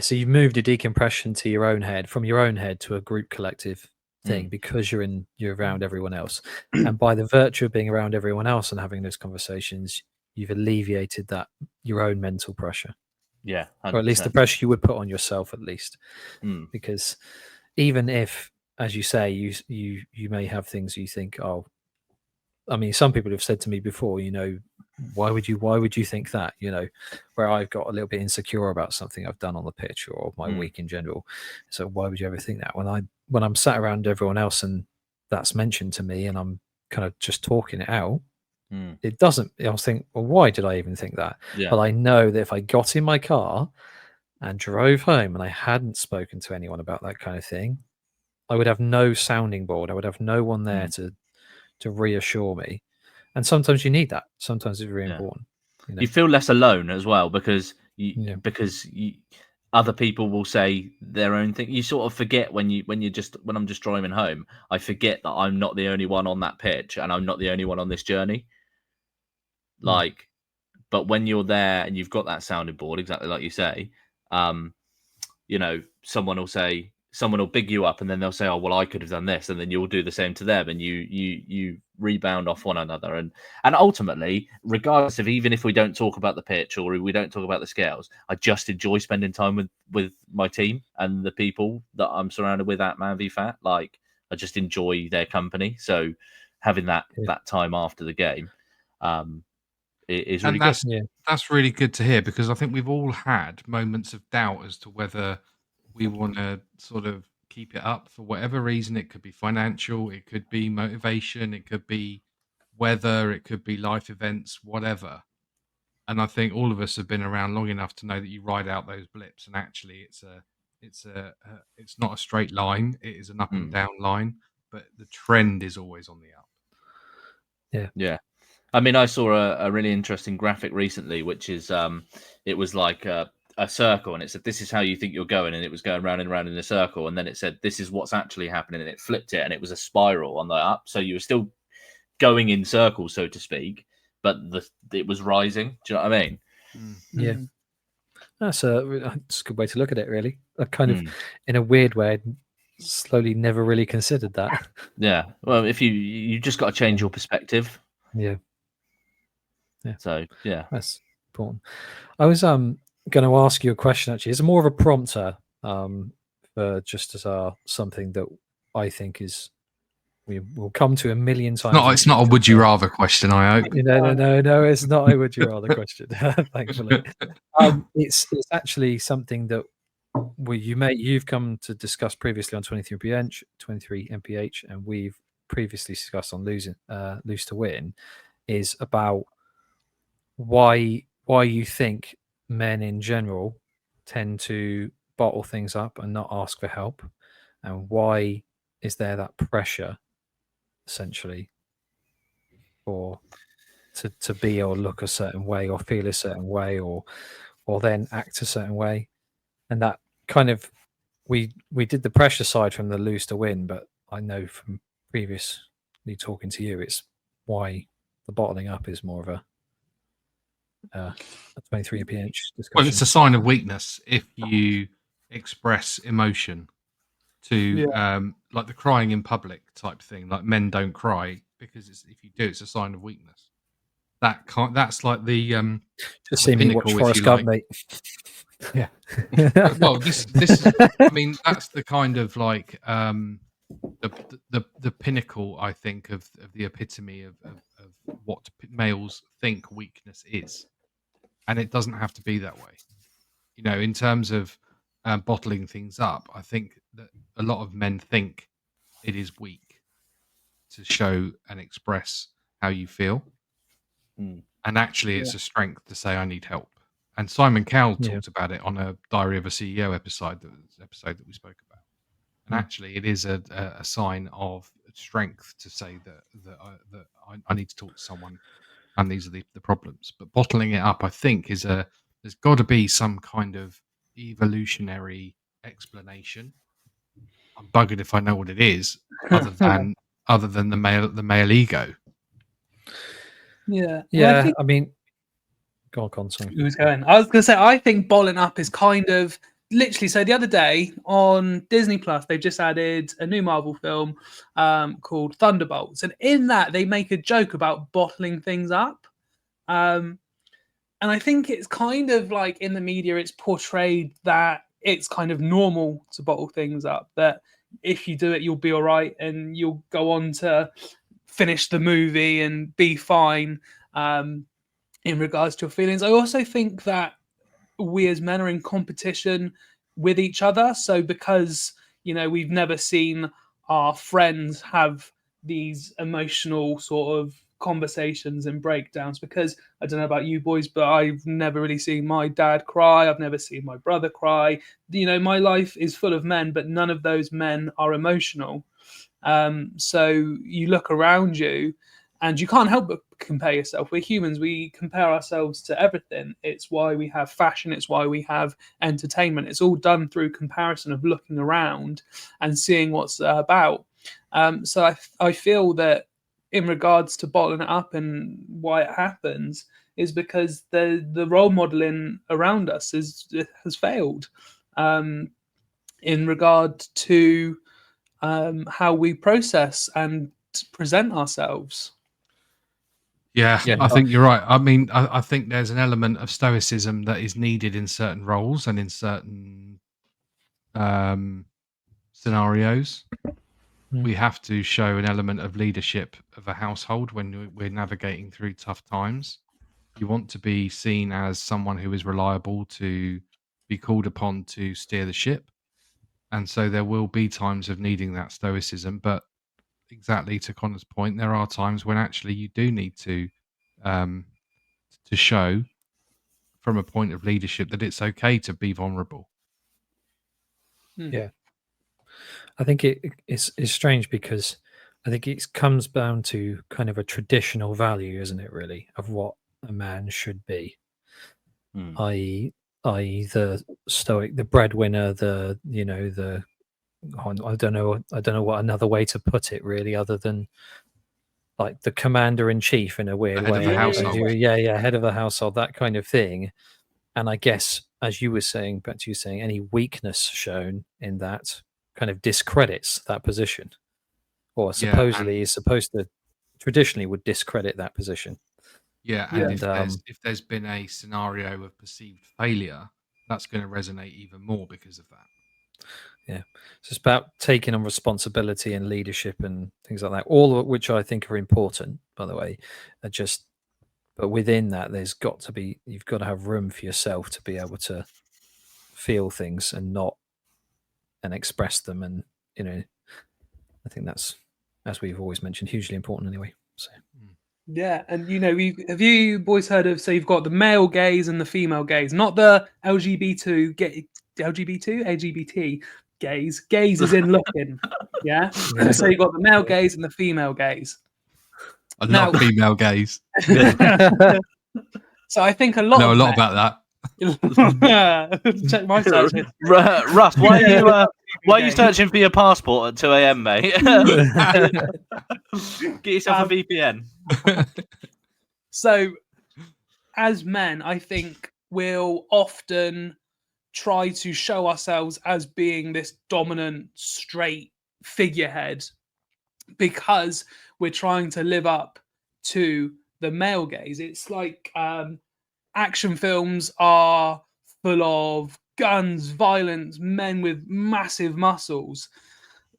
so you've moved your decompression to your own head, from your own head to a group collective thing, because you're around everyone else, and by the virtue of being around everyone else and having those conversations, you've alleviated that your own mental pressure, Yeah, 100%. or at least the pressure you would put on yourself, at least. Because even if, as you say, you may have things you think, oh, I mean, some people have said to me before, why would you think that, where I've got a little bit insecure about something I've done on the pitch or my week in general. So why would you ever think that when I'm sat around everyone else and that's mentioned to me and I'm kind of just talking it out, it doesn't, I was thinking, well, why did I even think that? Yeah. But I know that if I got in my car and drove home and I hadn't spoken to anyone about that kind of thing, I would have no sounding board. I would have no one there to reassure me. And sometimes you need that. Sometimes it's really important. You feel less alone as well, because Yeah. other people will say their own thing. You sort of forget when I'm just driving home, I forget that I'm not the only one on that pitch and I'm not the only one on this journey. Like, but when you're there and you've got that sounding board, exactly like you say, someone will big you up, and then they'll say, oh, well, I could have done this, and then you'll do the same to them, and you rebound off one another. And ultimately, regardless of, even if we don't talk about the pitch or we don't talk about the scales, I just enjoy spending time with my team and the people that I'm surrounded with at Man v Fat. Like, I just enjoy their company. So having that time after the game is really good. That's really good to hear, because I think we've all had moments of doubt as to whether we want to sort of keep it up for whatever reason. It could be financial, it could be motivation, it could be weather, it could be life events, whatever. And I think all of us have been around long enough to know that you ride out those blips, and actually it's not a straight line. It is an up and down line, but the trend is always on the up. Yeah. I mean, I saw a really interesting graphic recently, which is it was like a circle, and it said, this is how you think you're going, and it was going round and round in a circle, and then it said, this is what's actually happening, and it flipped it, and it was a spiral on the up. So you were still going in circles, so to speak, but it was rising. Do you know what I mean? Yeah. That's a good way to look at it, really. A kind of, in a weird way, slowly never really considered that. Yeah. Well, if you just got to change your perspective. Yeah. So yeah, that's important. I was going to ask you a question, actually. It's more of a prompter, for just as something that I think is, we will come to a million times. It's not a would you rather question, I hope. No, it's not a would you rather question. Thankfully, it's actually something that you've come to discuss previously on 23 MPH, and we've previously discussed on Lose to Win, is about why you think men in general tend to bottle things up and not ask for help, and why is there that pressure essentially to be or look a certain way or feel a certain way or then act a certain way. And that kind of, we did the pressure side from the Lose to Win, but I know from previously talking to you, it's why the bottling up is more of a 23 pH discussion. Well, it's a sign of weakness if you express emotion to like the crying in public type thing. Like, men don't cry, because if you do, it's a sign of weakness. That's like the just see me watch Forrest Gump, mate. Yeah. Well, this I mean, that's the kind of like the pinnacle, I think, of the epitome of what males think weakness is, and it doesn't have to be that way. In terms of bottling things up, I think that a lot of men think it is weak to show and express how you feel. And actually, it's a strength to say, I need help. And Simon Cowell talked about it on a Diary of a CEO episode that we spoke about. And actually, it is a sign of strength to say that I need to talk to someone, and these are the problems. But bottling it up, I think, there's got to be some kind of evolutionary explanation. I'm buggered if I know what it is, other than the male ego. Yeah. Yeah, I mean, go on, sorry. Who's going? I was going to say, I think Bolling Up is kind of literally. So the other day on Disney Plus, they've just added a new Marvel film called Thunderbolts, and in that they make a joke about bottling things up. And I think it's kind of like in the media, it's portrayed that it's kind of normal to bottle things up. That if you do it, you'll be all right, and you'll go on to finish the movie and be fine. In regards to your feelings, I also think that we as men are in competition with each other. So because, we've never seen our friends have these emotional sort of conversations and breakdowns, because I don't know about you boys, but I've never really seen my dad cry. I've never seen my brother cry. My life is full of men, but none of those men are emotional. So you look around you and you can't help but compare yourself. We're humans. We compare ourselves to everything. It's why we have fashion. It's why we have entertainment. It's all done through comparison of looking around and seeing what's about. So I feel that in regards to bottling it up and why it happens is because the role modeling around us has failed in regard to how we process and present ourselves. Yeah, I think you're right. I mean, I think there's an element of stoicism that is needed in certain roles and in certain scenarios. We have to show an element of leadership of a household when we're navigating through tough times. You want to be seen as someone who is reliable, to be called upon to steer the ship. And so there will be times of needing that stoicism. But exactly to Connor's point, there are times when actually you do need to show from a point of leadership that it's okay to be vulnerable. Yeah. I think it's strange because I think it comes down to kind of a traditional value, isn't it, really, of what a man should be. I.e., the stoic, the breadwinner, I don't know what another way to put it, really, other than like the commander in chief in a weird way. Head of the household. Head of the household, that kind of thing. And I guess, as you were saying, any weakness shown in that kind of discredits that position, or supposedly is supposed to traditionally would discredit that position. Yeah, and if there's been a scenario of perceived failure, that's going to resonate even more because of that. Yeah, so it's about taking on responsibility and leadership and things like that, all of which I think are important, by the way. But within that, you've got to have room for yourself to be able to feel things and express them. And, I think that's, as we've always mentioned, hugely important anyway. So. Yeah, and have you boys heard of? So you've got the male gaze and the female gaze, not the LGBT gaze. Gaze is in looking. Yeah. So you've got the male gaze and the female gaze. I love female gaze. So I think a lot about that. Check my search. Russ, why are you searching for your passport at 2 a.m, mate? Get yourself a VPN. So, as men, I think we'll often try to show ourselves as being this dominant, straight figurehead because we're trying to live up to the male gaze. It's like action films are full of guns, violence, men with massive muscles.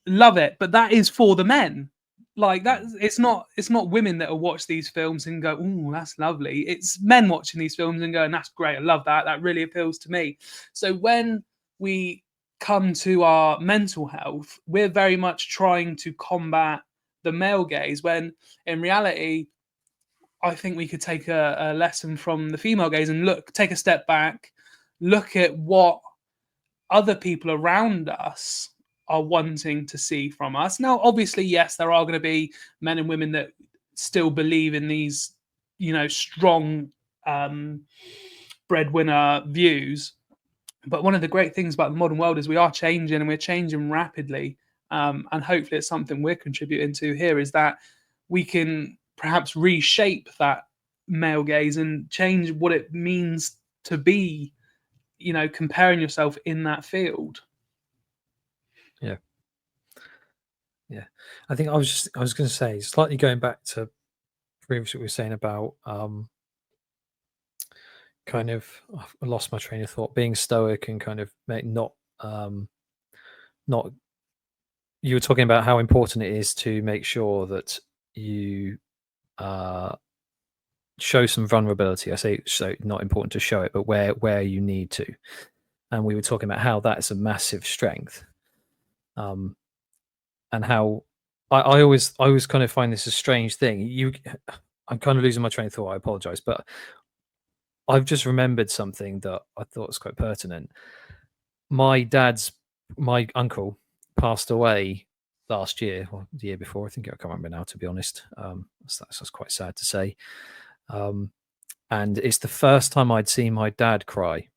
Love it, but that is for the men. Like that, it's not women that will watch these films and go, "Oh, that's lovely." It's men watching these films and going, "That's great. I love that. That really appeals to me." So when we come to our mental health, we're very much trying to combat the male gaze, when in reality, I think we could take a lesson from the female gaze and take a step back, look at what other people around us are wanting to see from us. Now, obviously, yes, there are going to be men and women that still believe in these, strong breadwinner views. But one of the great things about the modern world is we are changing, and we're changing rapidly. and hopefully it's something we're contributing to here, is that we can perhaps reshape that male gaze and change what it means to be, comparing yourself in that field. Yeah, I think I was going to say, slightly going back to previously we were saying about kind of, I lost my train of thought, being stoic and kind of not you were talking about how important it is to make sure that you show some vulnerability. I say so, not important to show it, but where you need to. And we were talking about how that's a massive strength, and how I always kind of find this a strange thing. I'm kind of losing my train of thought. I apologize, but I've just remembered something that I thought was quite pertinent. My uncle passed away last year or the year before. I think I can't remember now, to be honest. That's quite sad to say. And it's the first time I'd seen my dad cry,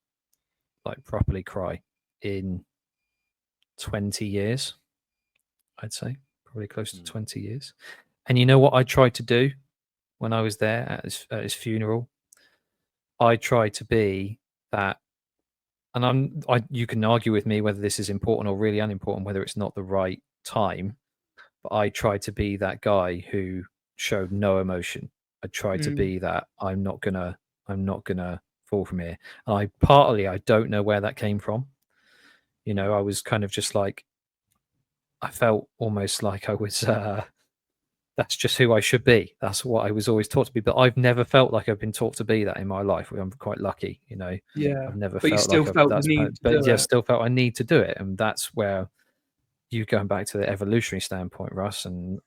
like properly cry, in 20 years, I'd say, probably close to 20 years. And you know what I tried to do when I was there at his funeral? I tried to be that, and you can argue with me whether this is important or really unimportant, whether it's not the right time, but I tried to be that guy who showed no emotion. I tried to be that I'm not gonna fall from here. And I don't know where that came from. I was kind of just like, I felt almost like I was that's just who I should be. That's what I was always taught to be. But I've never felt like I've been taught to be that in my life. I'm quite lucky, Yeah. I've never But you felt still like felt the need to do it. still felt I need to do it. And that's where you going back to the evolutionary standpoint, Russ, and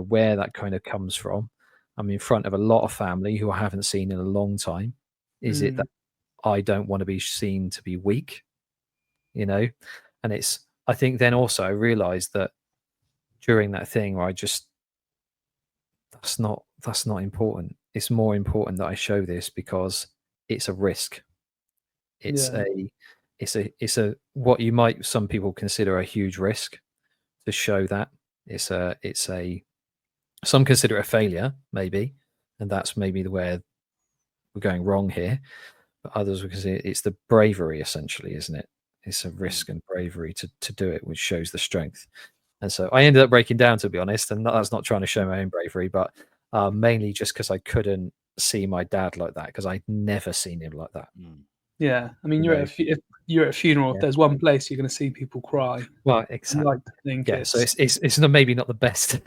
where that kind of comes from. I'm in front of a lot of family who I haven't seen in a long time. Is it that I don't want to be seen to be weak? And I think then also I realized that during that thing where that's not important. It's more important that I show this because it's a risk. It's a what you might, some people consider a huge risk to show that. Some consider it a failure, maybe, and that's maybe where we're going wrong here. But others would consider it's the bravery, essentially, isn't it? It's a risk and bravery to do it, which shows the strength. And so I ended up breaking down, to be honest, and that's not trying to show my own bravery, but mainly just because I couldn't see my dad like that, because I'd never seen him like that. Yeah, I mean, if you're at a funeral, if there's one place you're going to see people cry. Well, exactly. I like to think so it's not, maybe not the best.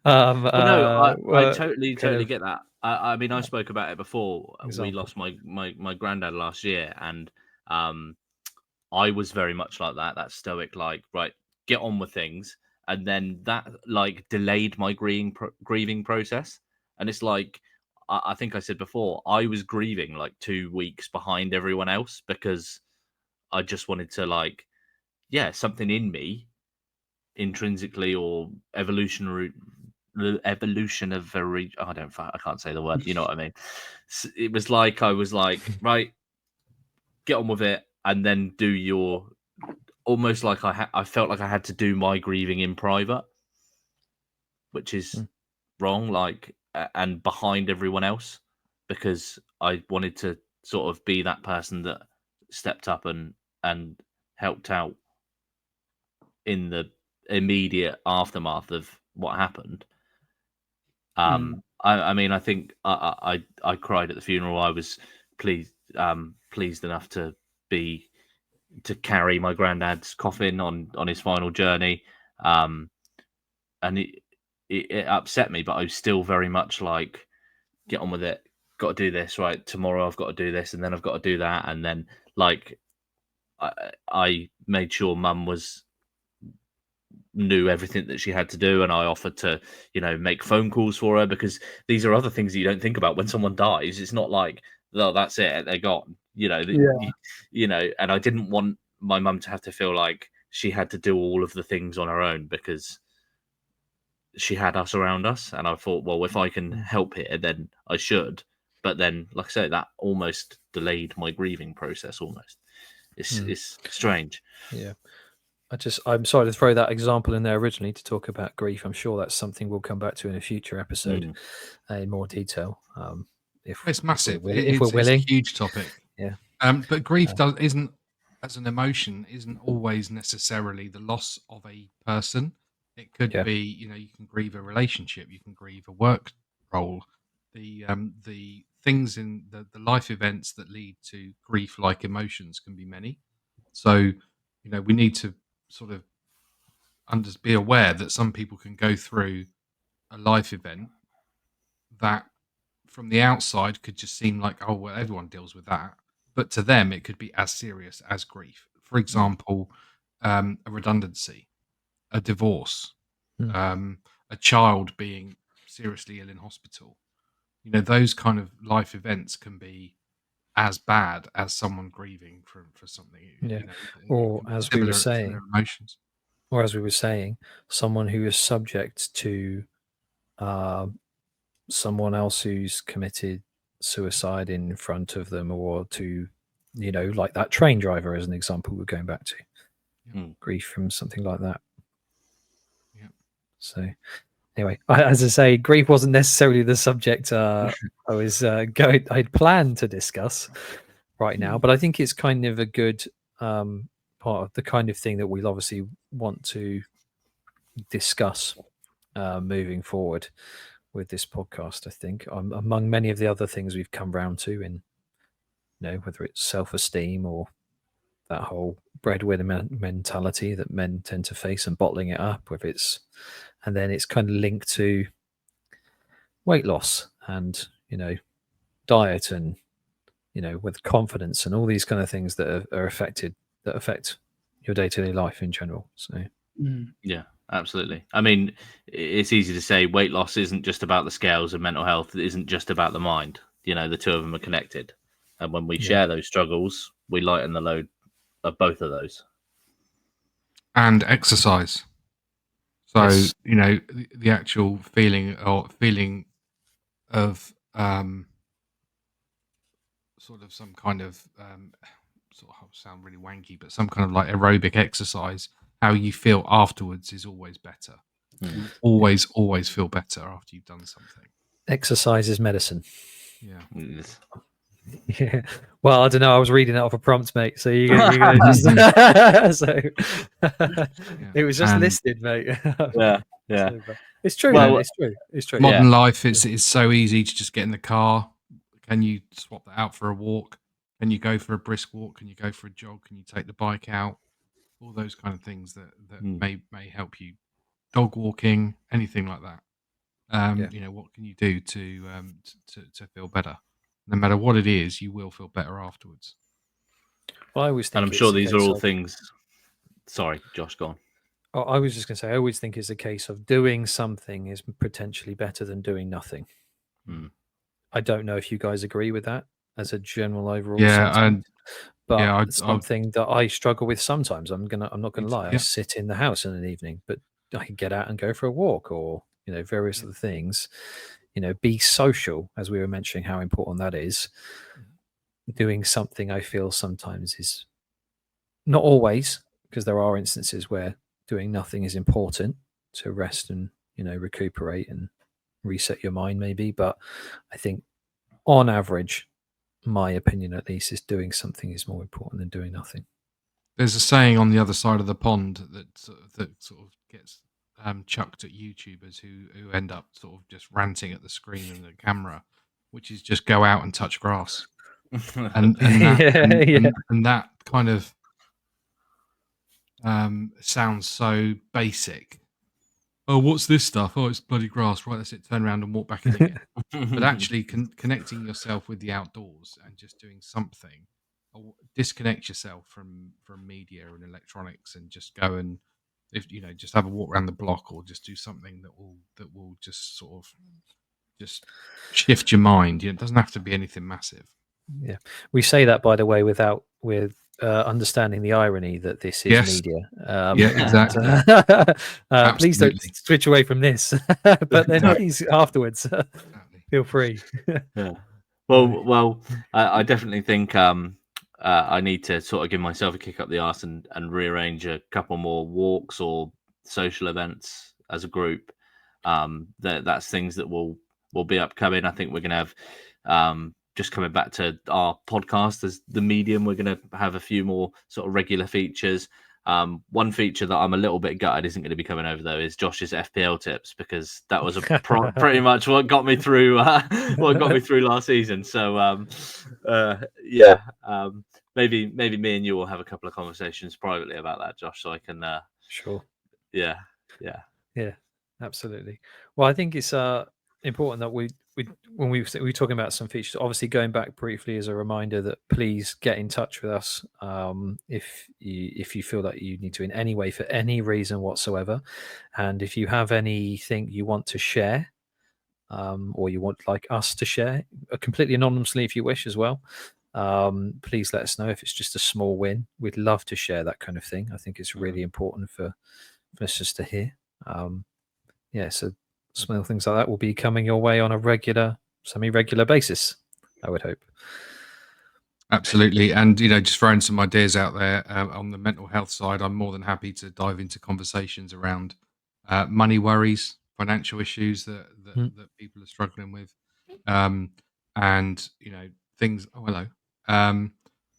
I totally get that. I mean, I spoke about it before. Example. We lost my granddad last year, and I was very much like that stoic, like, right, get on with things, and then that like delayed my grieving process. And it's like, I think I said before, I was grieving like 2 weeks behind everyone else because I just wanted to, like, something in me intrinsically or evolutionary I can't say the word, you know what I mean? It was like I was like, right, get on with it, and then do your, almost like I felt like I had to do my grieving in private, which is wrong, like, and behind everyone else, because I wanted to sort of be that person that stepped up and helped out in the immediate aftermath of what happened. I mean, I think I cried at the funeral. I was pleased enough to carry my granddad's coffin on his final journey, and it upset me, but I was still very much like, get on with it, got to do this, right, tomorrow I've got to do this, and then I've got to do that, and then, like, I made sure Mum knew everything that she had to do, and I offered to, make phone calls for her, because these are other things that you don't think about when someone dies. It's not like, oh, that's it, they're gone, and I didn't want my mum to have to feel like she had to do all of the things on her own, because she had us around us, and I thought, well, if I can help here, then I should. But then, like I say, that almost delayed my grieving process. Almost, it's strange. Yeah, I'm sorry to throw that example in there originally to talk about grief. I'm sure that's something we'll come back to in a future episode in more detail. If It's massive. if we're It's willing. a huge topic. Yeah. But grief isn't, as an emotion, isn't always necessarily the loss of a person. It could be, you can grieve a relationship, you can grieve a work role, the things in the life events that lead to grief-like emotions can be many. So, we need to sort of be aware that some people can go through a life event that from the outside could just seem like, oh, well, everyone deals with that. But to them, it could be as serious as grief. For example, a redundancy, a divorce, a child being seriously ill in hospital. Those kind of life events can be as bad as someone grieving for something. Yeah. Or as we were saying, emotions. Or as we were saying, someone who is subject to someone else who's committed suicide in front of them, or to, like that train driver as an example we're going back to. Grief from something like that. Yeah. So anyway, as I say, grief wasn't necessarily the subject I was I'd planned to discuss right now, but I think it's kind of a good part of the kind of thing that we'll obviously want to discuss moving forward with this podcast. I think among many of the other things we've come round to, in whether it's self-esteem or that whole breadwinner mentality that men tend to face and bottling it up, and then it's kind of linked to weight loss and diet and with confidence and all these kind of things that affect your day-to-day life in general. So yeah, absolutely. I mean, it's easy to say weight loss isn't just about the scales, and mental health isn't just about the mind. The two of them are connected, and when we share those struggles, we lighten the load of both of those. And exercise. So the actual feeling of sort of some kind of sort of sound really wanky, but some kind of like aerobic exercise, how you feel afterwards is always better. You always feel better after you've done something. Exercise is medicine. Yeah. Yeah. Well, I don't know. I was reading it off a prompt, mate. So you're gonna just it was just listed, mate. Yeah. It's true. Well, it's true. It's true. Modern life is so easy to just get in the car. Can you swap that out for a walk? Can you go for a brisk walk? Can you go for a jog? Can you take the bike out? All those kind of things that may help you. Dog walking, anything like that. What can you do to feel better? No matter what it is, you will feel better afterwards. Well, I always think, and I'm sure these are all things. Sorry, Josh, go on. Oh, I was just going to say, I always think it's a case of doing something is potentially better than doing nothing. I don't know if you guys agree with that as a general overall sentiment. But something that I struggle with sometimes. I'm not gonna lie. I sit in the house in an evening, but I can get out and go for a walk, or various other things. Be social, as we were mentioning how important that is. Doing something, I feel sometimes is not always, because there are instances where doing nothing is important to rest and recuperate and reset your mind, maybe. But I think on average, my opinion at least, is doing something is more important than doing nothing. There's a saying on the other side of the pond that sort of gets chucked at YouTubers who end up sort of just ranting at the screen and the camera, which is just go out and touch grass. and that kind of sounds so basic. Oh, what's this stuff? Oh, it's bloody grass. Right, that's it. Turn around and walk back in again. But actually connecting yourself with the outdoors and just doing something, or disconnect yourself from media and electronics, and just go and just have a walk around the block, or just do something that will just sort of just shift your mind. It doesn't have to be anything massive. Yeah, we say that, by the way, with understanding the irony that this is media. Exactly. Please don't switch away from this. But then please afterwards, feel free. Yeah. Well, I definitely think I need to sort of give myself a kick up the arse and rearrange a couple more walks or social events as a group. That's things that will be upcoming. I think we're going to have just coming back to our podcast as the medium. We're going to have a few more sort of regular features. One feature that I'm a little bit gutted isn't going to be coming over though is Josh's FPL tips, because that was pretty much what got me through last season. So maybe me and you will have a couple of conversations privately about that, Josh, so I can Sure. Yeah, absolutely. Well, I think it's important that we when we're talking about some features, obviously going back briefly as a reminder that please get in touch with us if you feel that you need to in any way for any reason whatsoever, and if you have anything you want to share or you want like us to share completely anonymously if you wish as well, please let us know. If it's just a small win, we'd love to share that kind of thing. I think it's really important for us just to hear. So small things like that will be coming your way on a semi-regular basis, I would hope. Absolutely. And, just throwing some ideas out there on the mental health side, I'm more than happy to dive into conversations around money worries, financial issues that people are struggling with. And, things,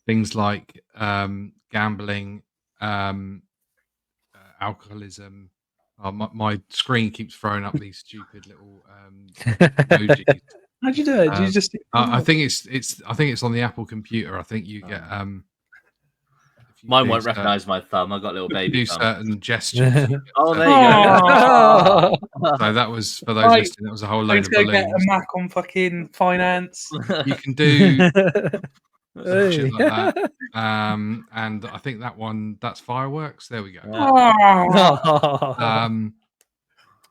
things like gambling, alcoholism. My screen keeps throwing up these stupid little emojis. How'd you do it? Did you just? I think it's on the Apple computer. I think you get mine won't recognise my thumb. I've got a little baby thumb. Certain gestures. Oh, there you go. So that was for those listening. That was a whole load of balloons. Get a Mac on fucking finance. You can do shit like that. And I think that's fireworks. There we go.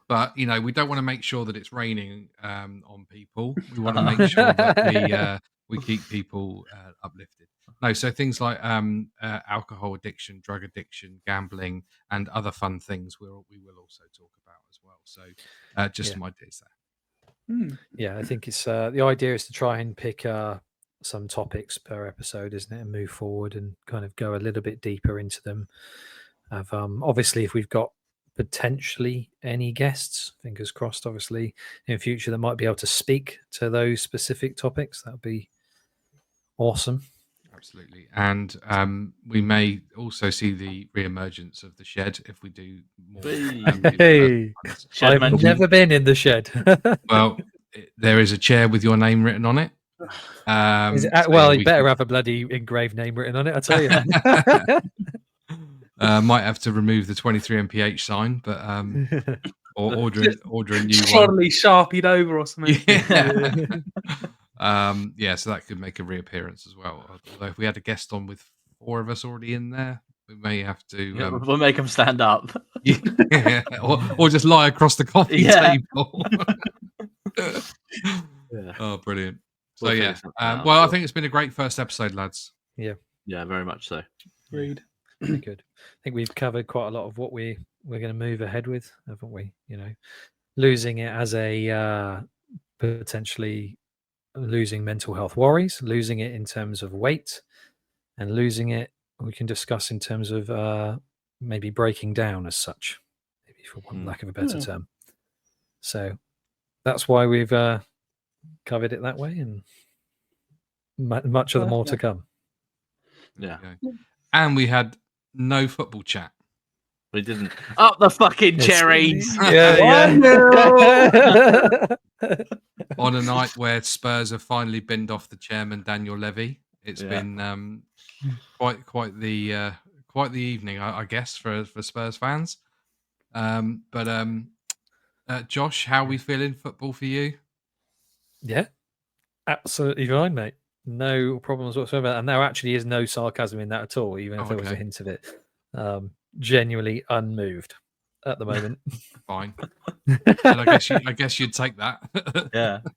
But we don't want to make sure that it's raining on people. We want to make sure that we keep people uplifted. No, so things like alcohol addiction, drug addiction, gambling, and other fun things we will also talk about as well. So some ideas there. Yeah, I think it's the idea is to try and pick some topics per episode, isn't it, and move forward and kind of go a little bit deeper into them. Obviously, if we've got potentially any guests, fingers crossed, obviously in future that might be able to speak to those specific topics, that would be awesome. Absolutely. And we may also see the re-emergence of the shed if we do more. I've never been in the shed. Well, there is a chair with your name written on it. You better have a bloody engraved name written on it, I tell you. Might have to remove the 23 mph sign, but or order a new totally sharpied over or something. So that could make a reappearance as well. Although if we had a guest on with 4 of us already in there, we may have to we'll make them stand up. or just lie across the coffee table. Oh, brilliant. So I think it's been a great first episode, lads. Yeah, very much so. Agreed. Very good. I think we've covered quite a lot of what we're going to move ahead with, haven't we? Losing it as a potentially losing mental health worries, losing it in terms of weight, and losing it we can discuss in terms of maybe breaking down as such, maybe for lack of a better term. So that's why we've covered it that way, and much of the more to come. Yeah. And we had no football chat. We didn't. Up the fucking cherries. On a night where Spurs have finally binned off the chairman Daniel Levy. It's been quite the evening, I guess, for Spurs fans. But Josh, how are we feeling football for you? Yeah, absolutely fine, mate. No problems whatsoever. And there actually is no sarcasm in that at all, even if there was a hint of it. Genuinely unmoved at the moment. Fine. And I guess you'd take that.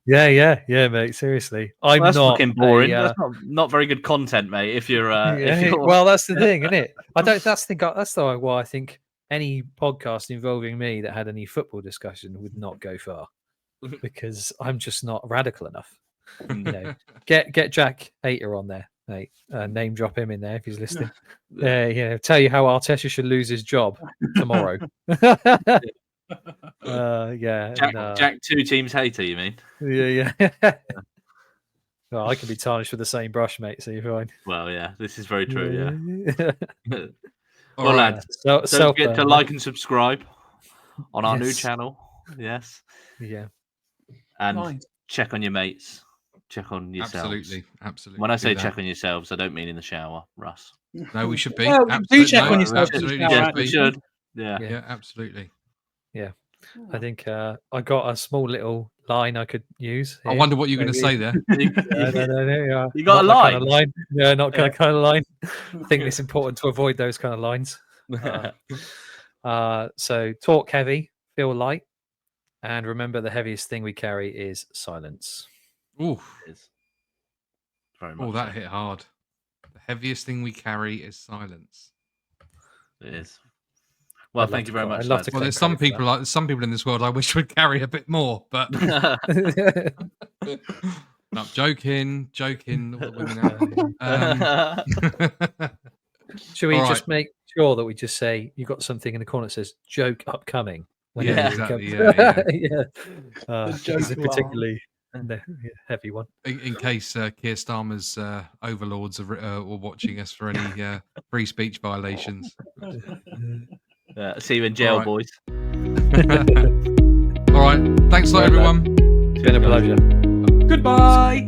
Yeah, mate. Seriously, that's not fucking boring. That's not very good content, mate. If you're, well, that's the thing, isn't it? That's why I think any podcast involving me that had any football discussion would not go far, because I'm just not radical enough. Get Jack Hater on there. Mate, name drop him in there if he's listening. Tell you how Arteta should lose his job tomorrow. Jack, 2 teams hater, you mean? Yeah. Well, I can be tarnished with the same brush, mate. So you're fine. Well, yeah, this is very true. Yeah. All Well, right. lads, don't forget to like and subscribe on our new channel. Yes. Yeah. And check on your mates. Check on yourselves. Absolutely. When I say check on yourselves, I don't mean in the shower, Russ. No, we should be. Well, do check on yourself. Absolutely. Yeah, we should. Yeah. Yeah, absolutely. Yeah. I think I got a small little line I could use. I wonder what you're going to say there. No. You got a line? Kind of line. Yeah, not kind of line. I think it's important to avoid those kind of lines. So talk heavy, feel light, and remember the heaviest thing we carry is silence. Ooh. Very much. Oh, that hit hard. The heaviest thing we carry is silence. It is. Well, thank you very much. Well, there's some people in this world I wish would carry a bit more, but no, joking. All the women out. Should we just make sure that we just say you got something in the corner that says "joke upcoming"? Yeah, exactly. Yeah. It's a particularly heavy one. In case Keir Starmer's overlords are watching us for any free speech violations. See you in jail, boys. All right. Thanks a lot, everyone. It's been a pleasure. Goodbye.